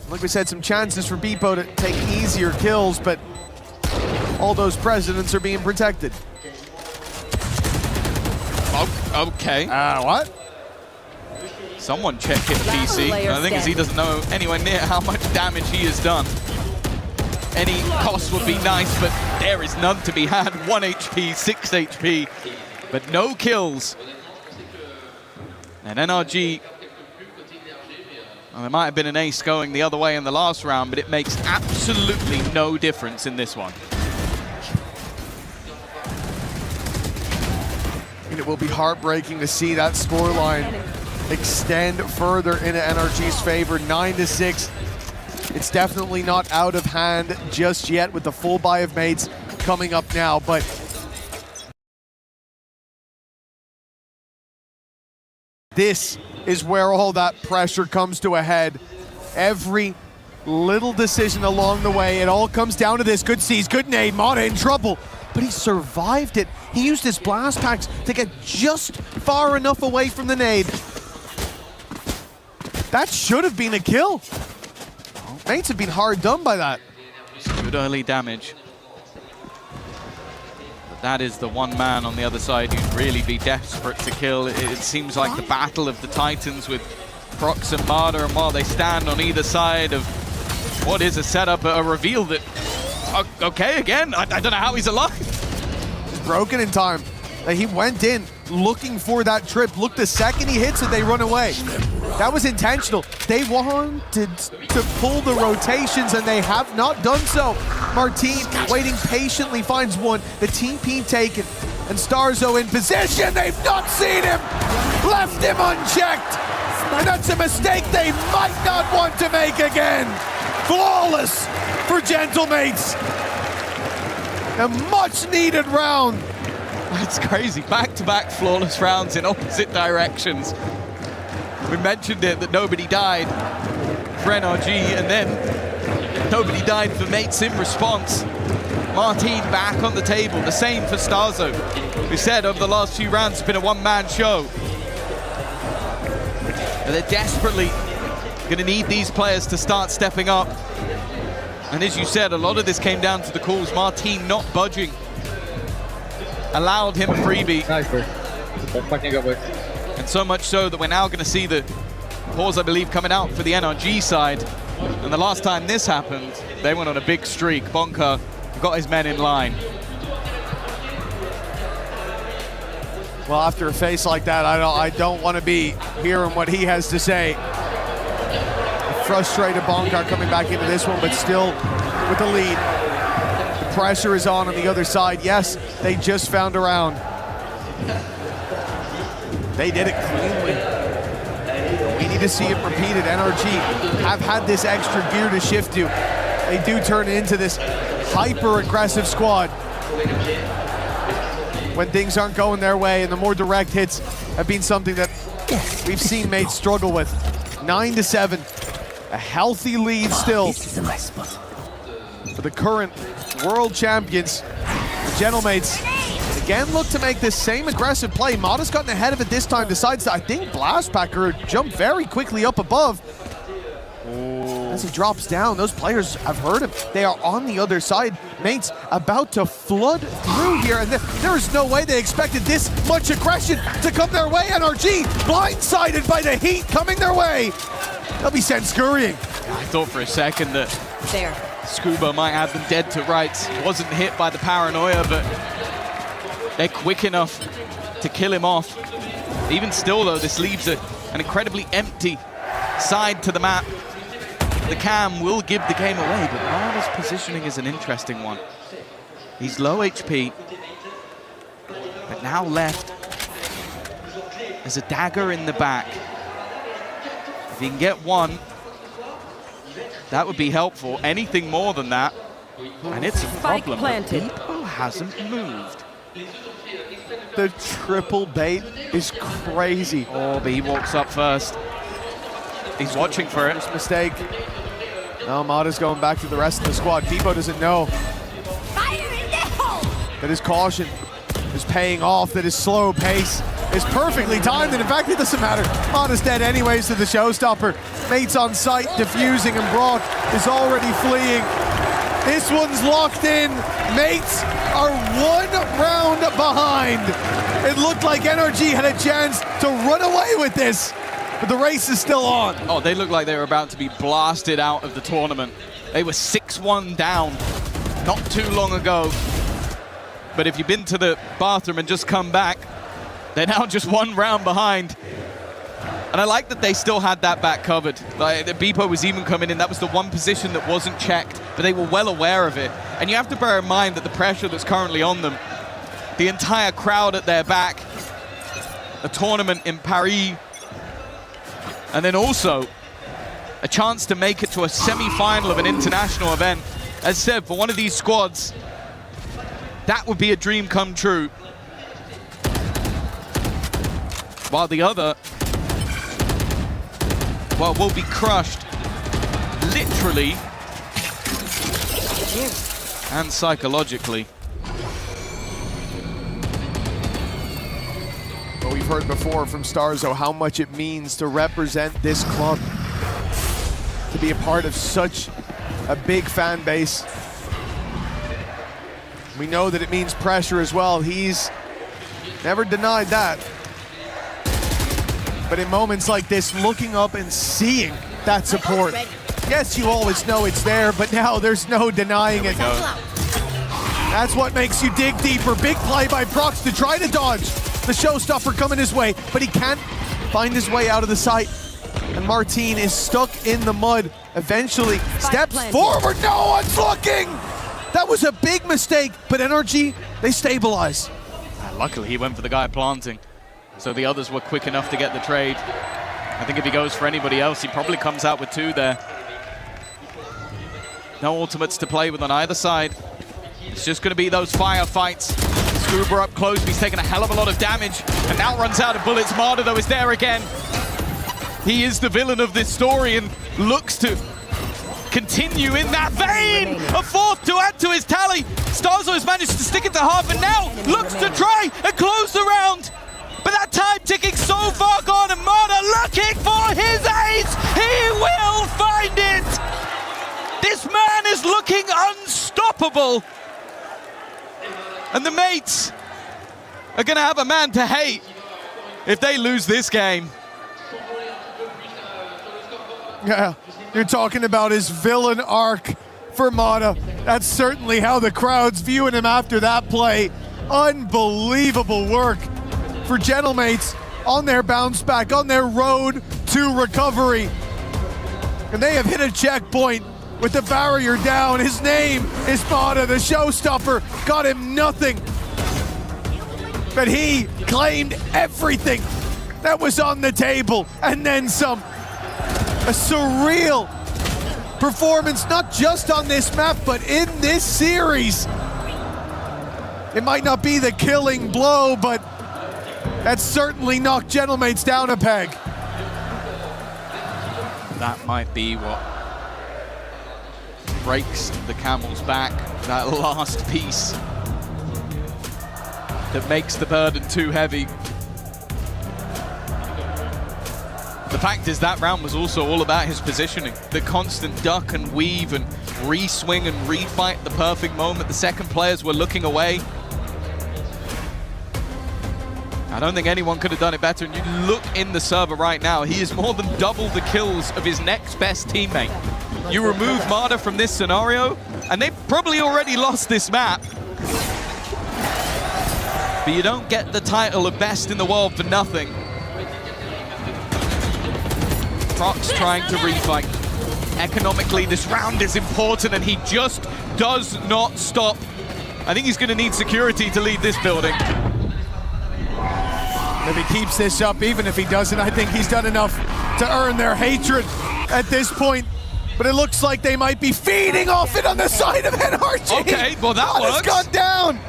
Like we said, some chances for Beepo to take easier kills, but all those presidents are being protected. Oh, okay. What? Someone check hit the PC. I think as he doesn't know anywhere near how much damage he has done. Any cost would be nice, but there is none to be had. 1 HP, 6 HP, but no kills. And NRG, well, there might have been an ace going the other way in the last round, but it makes absolutely no difference in this one. And it will be heartbreaking to see that scoreline extend further into NRG's favor, 9-6. It's definitely not out of hand just yet with the full buy of Mates coming up now, but this is where all that pressure comes to a head. Every little decision along the way, it all comes down to this. Good seize, good nade, Mata in trouble, but he survived it. He used his blast packs to get just far enough away from the nade. That should have been a kill. Mates have been hard done by that. Good early damage. But that is the one man on the other side who'd really be desperate to kill. It seems like the battle of the Titans with Prox and Mata, and while they stand on either side of what is a setup, a reveal that, okay, again, I don't know how he's alive. He's broken in time. He went in looking for that trip. Look, the second he hits it, they run away. That was intentional. They wanted to pull the rotations, and they have not done so. Martin waiting patiently, finds one. The TP taken, and Starzo in position. They've not seen him. Left him unchecked. And that's a mistake they might not want to make again. Flawless for Gentle Mates. A much needed round. That's crazy. Back-to-back flawless rounds in opposite directions. We mentioned it that nobody died for NRG, and then nobody died for Mates in response. Martin back on the table. The same for Starzo, who said over the last few rounds it's been a one-man show. And they're desperately going to need these players to start stepping up. And as you said, a lot of this came down to the calls. Martin not budging allowed him a freebie. Nice, bro. Fucking go, boys. And so much so that we're now going to see the pause, I believe, coming out for the NRG side. And the last time this happened, they went on a big streak. Bonka got his men in line. Well, after a face like that, I don't want to be hearing what he has to say. A frustrated Bonka coming back into this one, but still with the lead. The pressure is on the other side. Yes, they just found a round. They did it cleanly. We need to see it repeated. NRG have had this extra gear to shift to. They do turn into this hyper-aggressive squad when things aren't going their way, and the more direct hits have been something that we've seen mates struggle with. 9-7, a healthy lead still for the current world champions, the Gentle Mates. Again, look to make this same aggressive play. Mada's gotten ahead of it this time, decides to, I think, Blastpacker jumped very quickly up above. As he drops down, those players have heard him. They are on the other side. Mates about to flood through here, and there is no way they expected this much aggression to come their way. NRG blindsided by the heat coming their way. They'll be sent scurrying. I thought for a second that Scuba might have them dead to rights. Wasn't hit by the paranoia, but they're quick enough to kill him off. Even still, though, this leaves an incredibly empty side to the map. The cam will give the game away, but Mada's positioning is an interesting one. He's low HP, but now left as a dagger in the back. If he can get one, that would be helpful. Anything more than that, and it's a problem. Beepo hasn't moved. The triple bait is crazy. Oh, but he walks up first. He's watching for it. First mistake. Now Mada's going back to the rest of the squad. Beepo doesn't know that his caution is paying off, that his slow pace is perfectly timed, and in fact it doesn't matter. Mada's dead anyways to the showstopper. Mates on site, defusing, and Brock is already fleeing. This one's locked in. Mates are one round behind. It looked like NRG had a chance to run away with this, but the race is still on. Oh, they look like they were about to be blasted out of the tournament. They were 6-1 down not too long ago. But if you've been to the bathroom and just come back, they're now just one round behind. And I like that they still had that back covered. Like, the Beepo was even coming in. That was the one position that wasn't checked, but they were well aware of it. And you have to bear in mind that the pressure that's currently on them, the entire crowd at their back, a tournament in Paris, and then also a chance to make it to a semi-final of an international event. As I said, for one of these squads, that would be a dream come true. While the other, well, will be crushed, literally and psychologically. Well, we've heard before from Starzo how much it means to represent this club, to be a part of such a big fan base. We know that it means pressure as well. He's never denied that. But in moments like this, looking up and seeing that support, yes, you always know it's there, but now there's no denying it. That's what makes you dig deeper. Big play by Prox to try to dodge the showstopper coming his way, but he can't find his way out of the sight. And Martin is stuck in the mud. Eventually steps forward. No one's looking! That was a big mistake, but NRG, they stabilize. Luckily, he went for the guy planting, so the others were quick enough to get the trade. I think if he goes for anybody else, he probably comes out with two there. No ultimates to play with on either side. It's just going to be those firefights. Scuba up close, but he's taking a hell of a lot of damage, and now runs out of bullets. Mada, though, is there again. He is the villain of this story and looks to continue in that vein. A fourth to add to his tally. Starzo's managed to stick it to half and now looks to try and close the round. But that time ticking so far gone, and Marta looking for his ace. He will find it. This man is looking unstoppable. And the mates are going to have a man to hate if they lose this game. Yeah, you're talking about his villain arc for Mata. That's certainly how the crowd's viewing him after that play. Unbelievable work for Gentle Mates on their bounce back, on their road to recovery. And they have hit a checkpoint with the barrier down. His name is Mata, the showstopper. Got him nothing. But he claimed everything that was on the table and then some. A surreal performance, not just on this map, but in this series. It might not be the killing blow, but that certainly knocked Gentle Mates down a peg. That might be what breaks the camel's back, that last piece that makes the burden too heavy. The fact is that round was also all about his positioning. The constant duck and weave and re-swing and re-fight the perfect moment. The second players were looking away. I don't think anyone could have done it better. And you look in the server right now, he is more than double the kills of his next best teammate. You remove Marta from this scenario, and they've probably already lost this map. But you don't get the title of best in the world for nothing. Prox trying to refight. Economically, this round is important, and he just does not stop. I think he's going to need security to lead this building. If he keeps this up, even if he doesn't, I think he's done enough to earn their hatred at this point. But it looks like they might be feeding off it on the side of NRG. Okay, well that works. It's gone down.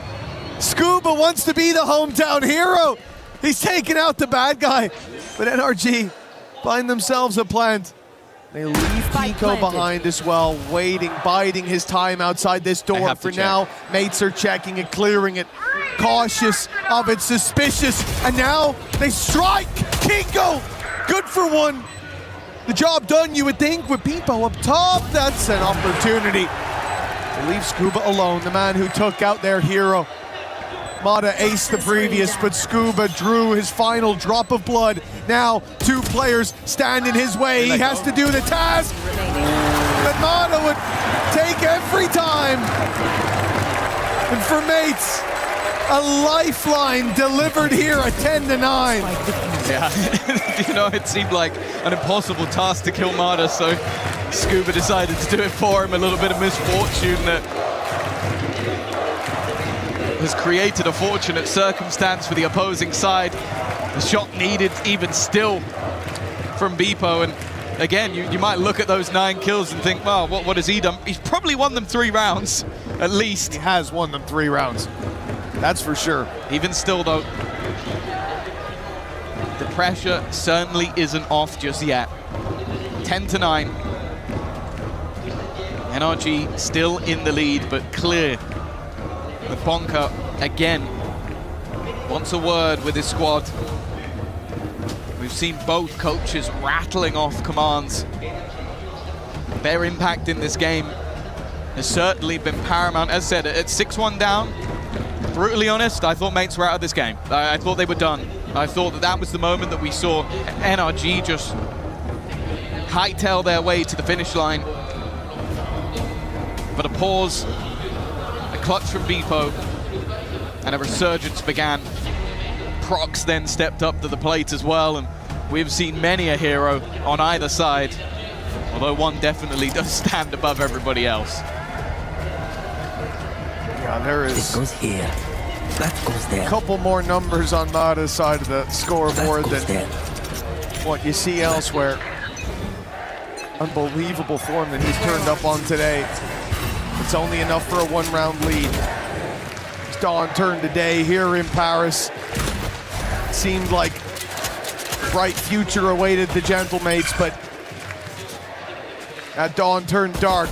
Scuba wants to be the hometown hero. He's taking out the bad guy. But NRG find themselves a plant. They leave Pico behind as well, waiting, biding his time outside this door. For now, mates are checking it, clearing it, cautious of it, suspicious, and now they strike! Kinko, good for one. The job done, you would think, with Pipo up top. That's an opportunity to leave Scuba alone, the man who took out their hero. Mata aced the previous, but Scuba drew his final drop of blood. Now, two players stand in his way. He has to do the task. But Mata would take every time. And for mates, a lifeline delivered here at 10-9. Yeah, you know, it seemed like an impossible task to kill Mata, so Scuba decided to do it for him. A little bit of misfortune that has created a fortunate circumstance for the opposing side. The shot needed even still from Beepo, and again, you might look at those 9 kills and think, well, what has he done? He's probably won them 3 rounds, at least. He has won them 3 rounds, that's for sure. Even still, though, the pressure certainly isn't off just yet. 10-9. NRG still in the lead, but clear. The Bonker, again, wants a word with his squad. We've seen both coaches rattling off commands. Their impact in this game has certainly been paramount. As I said, at 6-1 down, brutally honest, I thought mates were out of this game. I thought they were done. I thought that was the moment that we saw NRG just hightail their way to the finish line. But a pause, a clutch from Beepo, and a resurgence began. Prox then stepped up to the plate as well, and we've seen many a hero on either side, although one definitely does stand above everybody else. Yeah, there is. This goes here. That goes there. A couple more numbers on Mata's side of the scoreboard than what you see elsewhere. Unbelievable form that he's turned up on today. It's only enough for a 1-round lead. It's dawn turned today here in Paris. Seemed like a bright future awaited the Gentle Mates, but At dawn turned dark.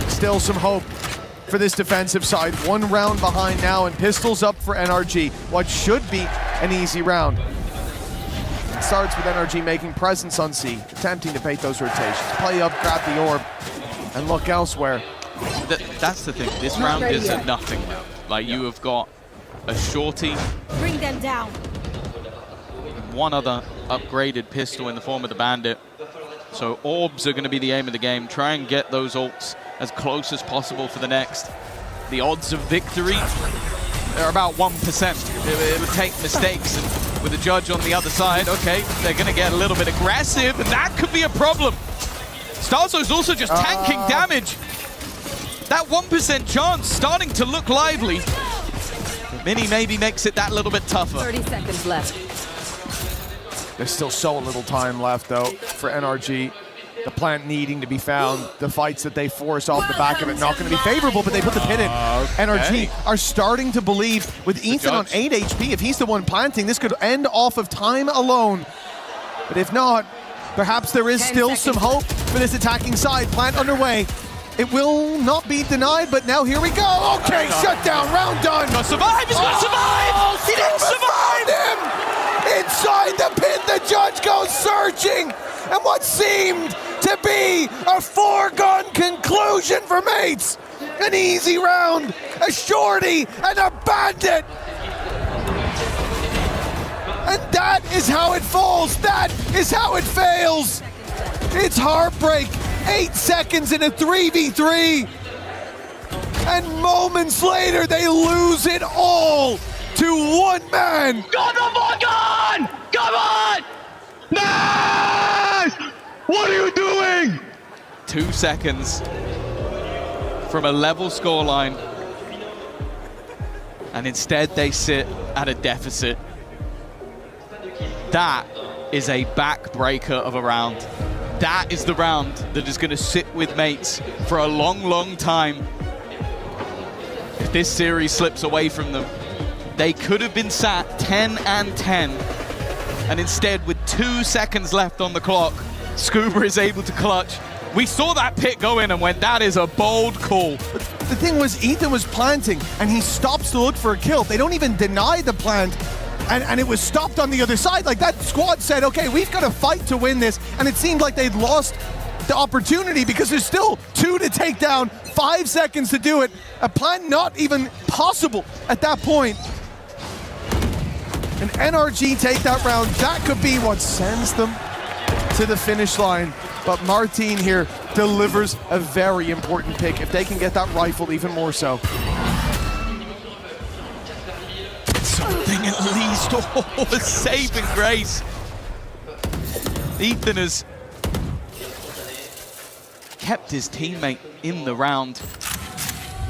Still some hope for this defensive side. 1 round behind now, and pistols up for NRG. What should be an easy round. It starts with NRG making presence on C, attempting to bait those rotations. Play up, grab the orb, and look elsewhere. That's the thing. This round is a nothing round. Like, you have got a shorty. Bring them down. One other upgraded pistol in the form of the Bandit. So orbs are going to be the aim of the game. Try and get those ults as close as possible for the next. The odds of victory are about 1%. It'll take mistakes, and with the judge on the other side, okay, they're going to get a little bit aggressive, and that could be a problem. Starzo's also just tanking damage. That 1% chance starting to look lively. Mini maybe makes it that little bit tougher. 30 seconds left. There's still so little time left, though, for NRG. The plant needing to be found. The fights that they force off the back of it not going to be favorable, but they put the pin in. NRG are starting to believe with Ethan on 8 HP, if he's the one planting, this could end off of time alone. But if not, perhaps there is still some hope for this attacking side. Plant underway. It will not be denied, but now here we go. Okay, shutdown, round done. He's gonna survive, he's gonna survive! He didn't survive! Him! Inside the pit, the judge goes searching. And what seemed to be a foregone conclusion for Mates. An easy round, a shorty, and a bandit. And that is how it falls. That is how it fails. It's heartbreak. 8 seconds in a 3v3. And moments later, they lose it all to one man. Come on! Come on! Nice! What are you doing? 2 seconds from a level scoreline. And instead they sit at a deficit. That is a backbreaker of a round. That is the round that is going to sit with Mates for a long, long time. If this series slips away from them, they could have been sat 10-10. And instead, with 2 seconds left on the clock, Scuba is able to clutch. We saw that pit go in and went, that is a bold call. The thing was, Ethan was planting, and he stops to look for a kill. They don't even deny the plant. And it was stopped on the other side. Like, that squad said, okay, we've got to fight to win this. And it seemed like they'd lost the opportunity because there's still 2 to take down, 5 seconds to do it. A plant not even possible at that point. And NRG take that round. That could be what sends them to the finish line. But Martin here delivers a very important pick. If they can get that rifle, even more so. Something at least, a saving grace. Ethan has kept his teammate in the round.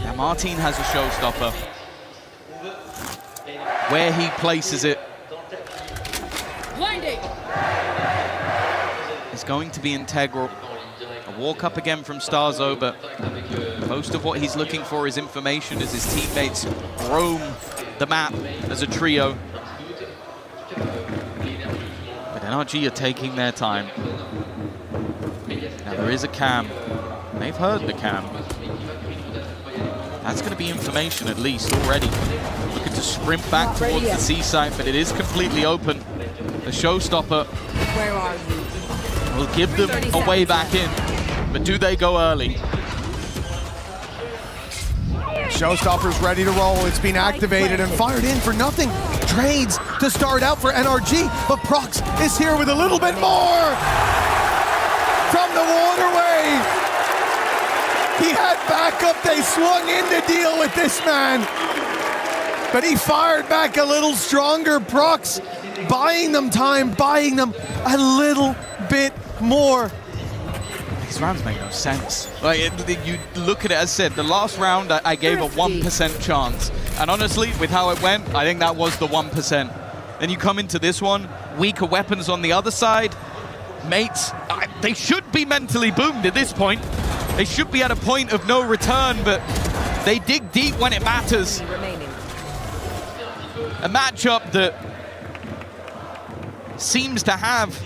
Now Martin has a showstopper. Where he places it is going to be integral. A walk up again from Starzo, but most of what he's looking for is information as his teammates roam the map as a trio. But NRG are taking their time. Now there is a cam. They've heard the cam. That's going to be information at least already. Looking to sprint back towards the C site, but it is completely open. The showstopper will give them a way back in. But do they go early? Showstopper's ready to roll. It's been activated and fired in for nothing. Trades to start out for NRG, but Prox is here with a little bit more from the waterway. He had backup. They swung in to deal with this man, but he fired back a little stronger. Prox buying them time, buying them a little bit more. These rounds make no sense. Like, you look at it, as said, the last round I gave a 1% chance. And honestly, with how it went, I think that was the 1%. Then you come into this one, weaker weapons on the other side. Mates, they should be mentally boomed at this point. They should be at a point of no return, but they dig deep when it matters. A matchup that seems to have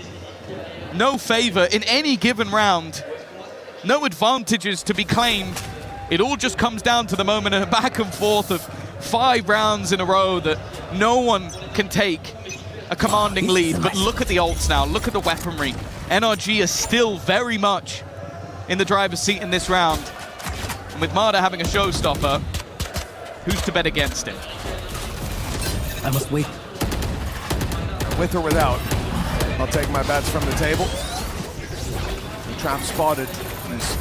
no favor in any given round, no advantages to be claimed. It all just comes down to the moment of a back and forth of 5 rounds in a row that no one can take a commanding lead. But look at the ults now, look at the weaponry. NRG is still very much in the driver's seat in this round. And with Marder having a showstopper, who's to bet against him? I must wait. With or without, I'll take my bets from the table. Trap spotted.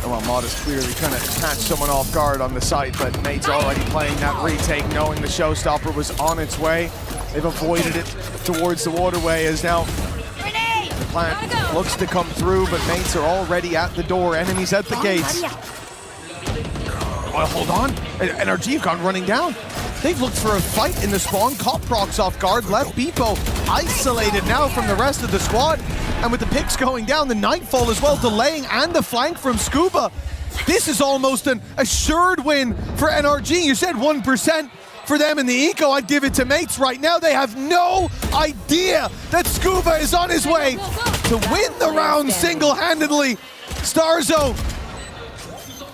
Well, Marder's clearly trying to catch someone off guard on the site, but Mates already playing that retake, knowing the showstopper was on its way. They've avoided it towards the waterway as now the plant looks to come through, but Mates are already at the door. Enemies at the gates. Oh, hold on. NRG have gone running down. They've looked for a fight in the spawn, caught Prox off guard, left Beepo isolated now from the rest of the squad. And with the picks going down, the Nightfall as well delaying, and the flank from Scuba. This is almost an assured win for NRG. You said 1% for them in the eco. I'd give it to Mates right now. They have no idea that Scuba is on his way to win the round single-handedly. Starzo,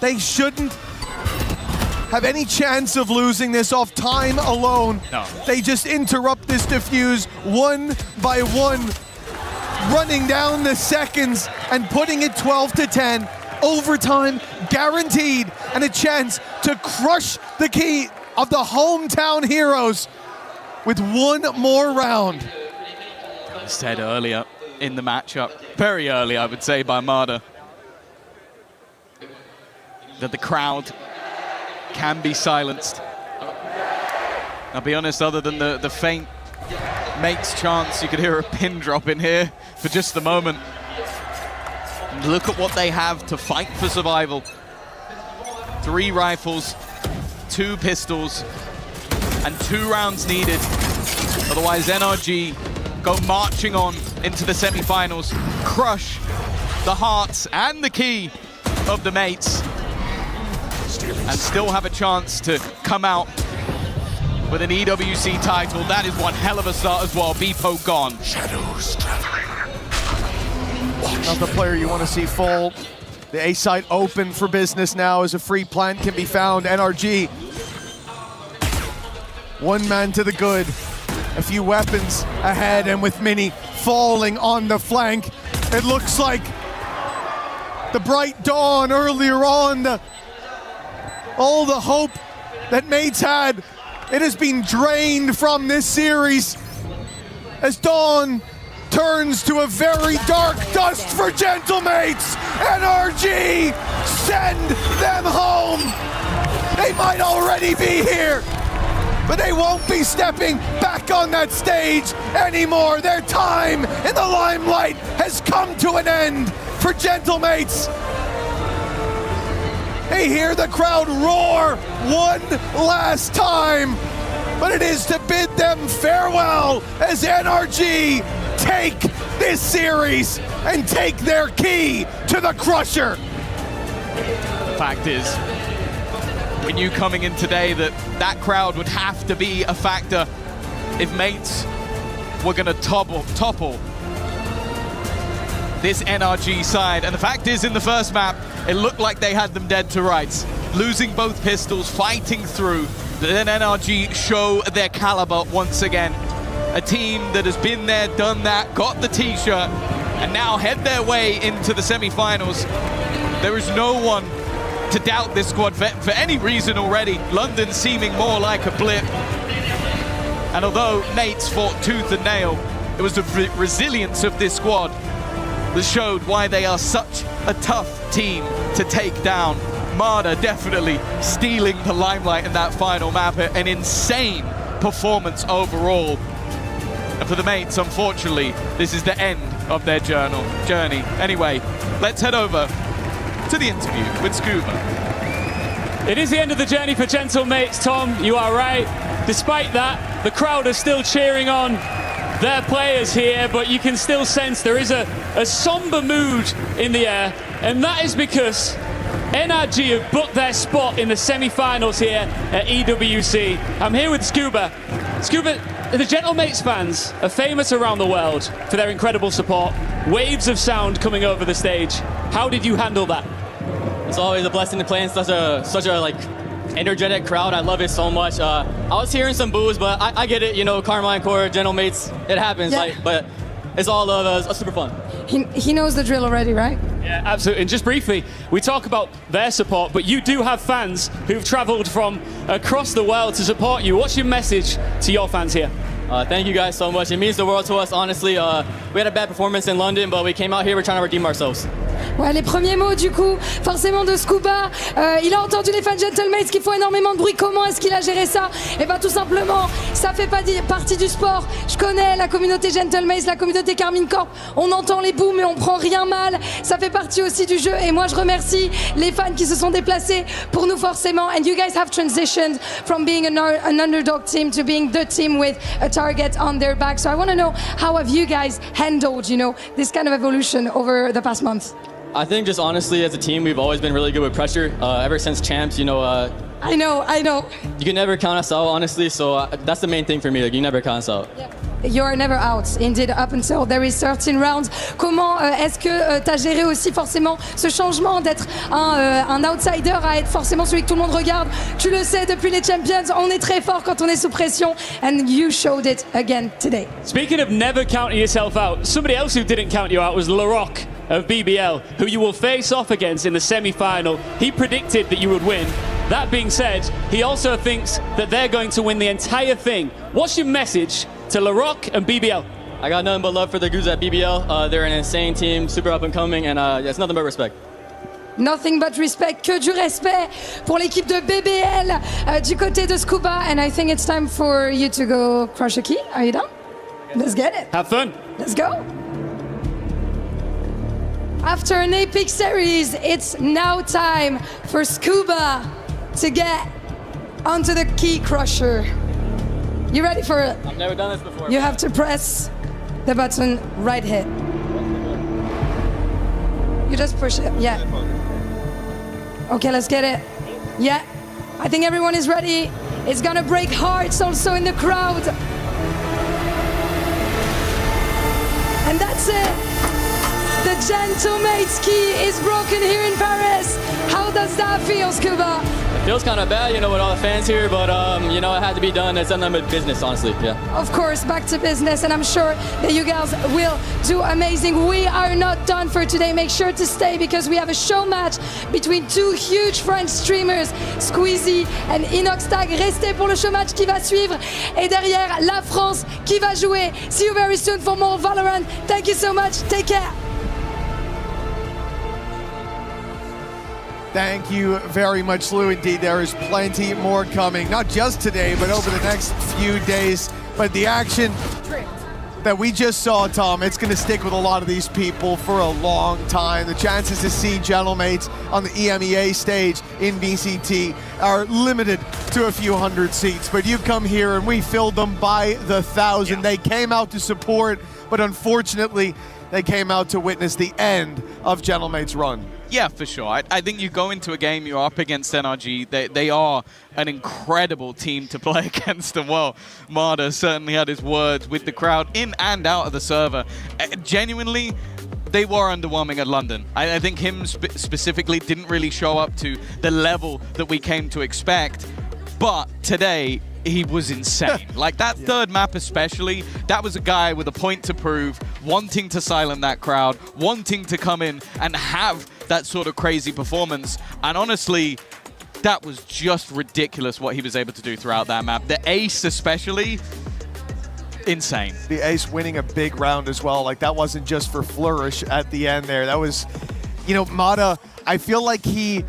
they shouldn't have any chance of losing this off time alone. No. They just interrupt this defuse one by one, running down the seconds and putting it 12-10. Overtime guaranteed, and a chance to crush the key of the hometown heroes with one more round. I said earlier in the matchup, very early I would say by Marder, that the crowd can be silenced. I'll be honest, other than the faint Mates chance, you could hear a pin drop in here for just the moment. And look at what they have to fight for survival. 3 rifles, 2 pistols, and 2 rounds needed. Otherwise, NRG go marching on into the semifinals, crush the hearts and the key of the Mates, and still have a chance to come out with an EWC title. That is one hell of a start as well. Beepo gone. Shadows gathering. Not the player you want to see fall. The A site open for business now as a free plant can be found. NRG, 1 man to the good. A few weapons ahead, and with Mini falling on the flank, it looks like the bright dawn earlier on. All the hope that Mates had, it has been drained from this series as dawn turns to a very dark dust for Gentle Mates. NRG, send them home. They might already be here, but they won't be stepping back on that stage anymore. Their time in the limelight has come to an end for Gentle Mates. They hear the crowd roar one last time, but it is to bid them farewell as NRG take this series and take their key to the Crusher. The fact is, we knew coming in today that crowd would have to be a factor if Mates were going to topple this NRG side. And the fact is, in the first map, it looked like they had them dead to rights. Losing both pistols, fighting through, then NRG show their caliber once again. A team that has been there, done that, got the t-shirt, and now head their way into the semifinals. There is no one to doubt this squad for any reason already. London seeming more like a blip. And although Mates fought tooth and nail, it was the resilience of this squad that showed why they are such a tough team to take down. Marder definitely stealing the limelight in that final map. An insane performance overall. And for the Mates, unfortunately, this is the end of their journey. Anyway, let's head over to the interview with Scuba. It is the end of the journey for Gentle Mates, Tom. You are right. Despite that, the crowd are still cheering on their players here, but you can still sense there is a somber mood in the air, and that is because NRG have booked their spot in the semi-finals here at EWC. I'm here with Scuba. Scuba, the Gentle Mates fans are famous around the world for their incredible support. Waves of sound coming over the stage. How did you handle that? It's always a blessing to play in such a like energetic crowd. I love it so much. I was hearing some boos, but I get it. You know, Carmine Core, Gentle Mates, it happens. Yeah. Like, but it's all love. It's super fun. He knows the drill already, right? Yeah, absolutely. And just briefly, we talk about their support, but you do have fans who've traveled from across the world to support you. What's your message to your fans here? Thank you guys so much. It means the world to us, honestly. We had a bad performance in London, but we came out here, we're trying to redeem ourselves. Ouais, les premiers mots du coup, forcément de Scuba. Il a entendu les fans Gentle Mates qui font énormément de bruit. Comment est-ce qu'il a géré ça? Et bien tout simplement, ça fait pas partie du sport. Je connais la communauté Gentle Mates, la communauté Carmine Corp. On entend les booms mais on prend rien mal. Ça fait partie aussi du jeu. Et moi je remercie les fans qui se sont déplacés pour nous forcément. And you guys have transitioned from being an underdog team to being the team with a target on their back. So I want to know, how have you guys handled, you know, this kind of evolution over the past month? I think just honestly, as a team, we've always been really good with pressure. Ever since champs, you know. I know. You can never count us out, honestly. So that's the main thing for me. Like, you never count us out. Yeah. You're never out, indeed, up until there is 13 rounds. Comment est-ce que tu as géré aussi forcément ce changement d'être un outsider à être forcément celui que tout le monde regarde? Tu le sais, depuis les Champions, on est très fort quand on est sous pression. And you showed it again today. Speaking of never counting yourself out, somebody else who didn't count you out was LaRock of BBL, who you will face off against in the semi-final. He predicted that you would win. That being said, he also thinks that they're going to win the entire thing. What's your message to LaRock and BBL? I got nothing but love for the dudes at BBL. They're an insane team, super up and coming, and it's nothing but respect. Nothing but respect, que du respect pour l'équipe de BBL du côté de Scuba. And I think it's time for you to go crush a key. Are you done? Let's get it. Have fun. Let's go. After an epic series, it's now time for Scuba to get onto the key crusher. You ready for it? I've never done this before. You have to press the button right here. You just push it, yeah. Okay, let's get it. Yeah, I think everyone is ready. It's gonna break hearts also in the crowd. And that's it. The Gentle Mates key is broken here in Paris. How does that feel, Scuba? It feels kind of bad, you know, with all the fans here, but, you know, it had to be done. It's nothing but business, honestly, yeah. Of course, back to business, and I'm sure that you guys will do amazing. We are not done for today. Make sure to stay because we have a show match between two huge French streamers, Squeezie and Inoxtag. Restez pour le show match qui va suivre. Et derrière, la France qui va jouer. See you very soon for more Valorant. Thank you so much. Take care. Thank you very much, Lou. Indeed, there is plenty more coming, not just today, but over the next few days. But the action that we just saw, Tom, it's going to stick with a lot of these people for a long time. The chances to see Gentle Mates on the EMEA stage in VCT are limited to a few hundred seats. But you come here and we filled them by the thousand. They came out to support, but unfortunately, they came out to witness the end of Gentle Mates' run. Yeah, for sure. I think you go into a game, you're up against NRG. They are an incredible team to play against them. Well, Marder certainly had his words with the crowd in and out of the server. Genuinely, they were underwhelming at London. I think him specifically didn't really show up to the level that we came to expect. But today, he was insane. Like that third map especially, that was a guy with a point to prove, wanting to silence that crowd, wanting to come in and have that sort of crazy performance. And honestly, that was just ridiculous what he was able to do throughout that map. The ace especially, insane. The ace winning a big round as well. Like that wasn't just for flourish at the end there. That was, you know, Mata, I feel like you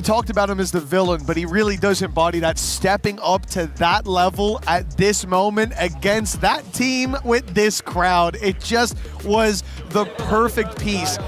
talked about him as the villain, but he really does embody that, stepping up to that level at this moment against that team with this crowd. It just was the perfect piece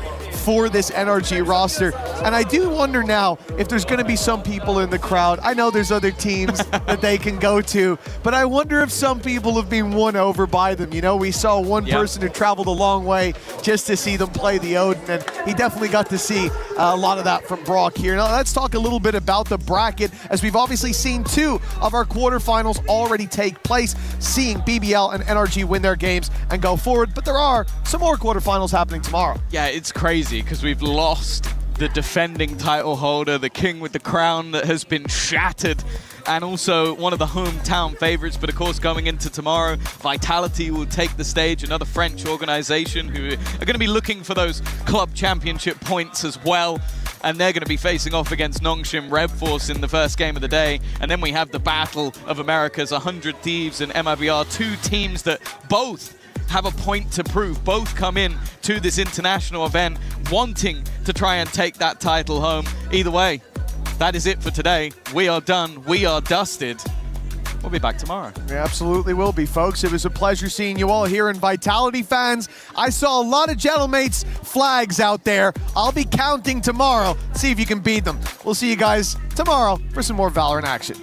for this NRG roster. And I do wonder now if there's going to be some people in the crowd. I know there's other teams that they can go to, but I wonder if some people have been won over by them. You know, we saw one person who traveled a long way just to see them play the Odin, and he definitely got to see a lot of that from Brock here. Now let's talk a little bit about the bracket, as we've obviously seen 2 of our quarterfinals already take place, seeing BBL and NRG win their games and go forward, but there are some more quarterfinals happening tomorrow. Yeah, it's crazy because we've lost the defending title holder, the king with the crown that has been shattered, and also one of the hometown favorites. But of course, going into tomorrow, Vitality will take the stage, another French organization who are going to be looking for those club championship points as well. And they're going to be facing off against Nongshim Red Force in the first game of the day. And then we have the Battle of America's 100 Thieves and MIBR, 2 teams that both have a point to prove. Both come in to this international event wanting to try and take that title home. Either way, that is it for today. We are done. We are dusted. We'll be back tomorrow. We absolutely will be, folks. It was a pleasure seeing you all here. And Vitality fans, I saw a lot of Gentle Mates flags out there. I'll be counting tomorrow. See if you can beat them. We'll see you guys tomorrow for some more Valorant action.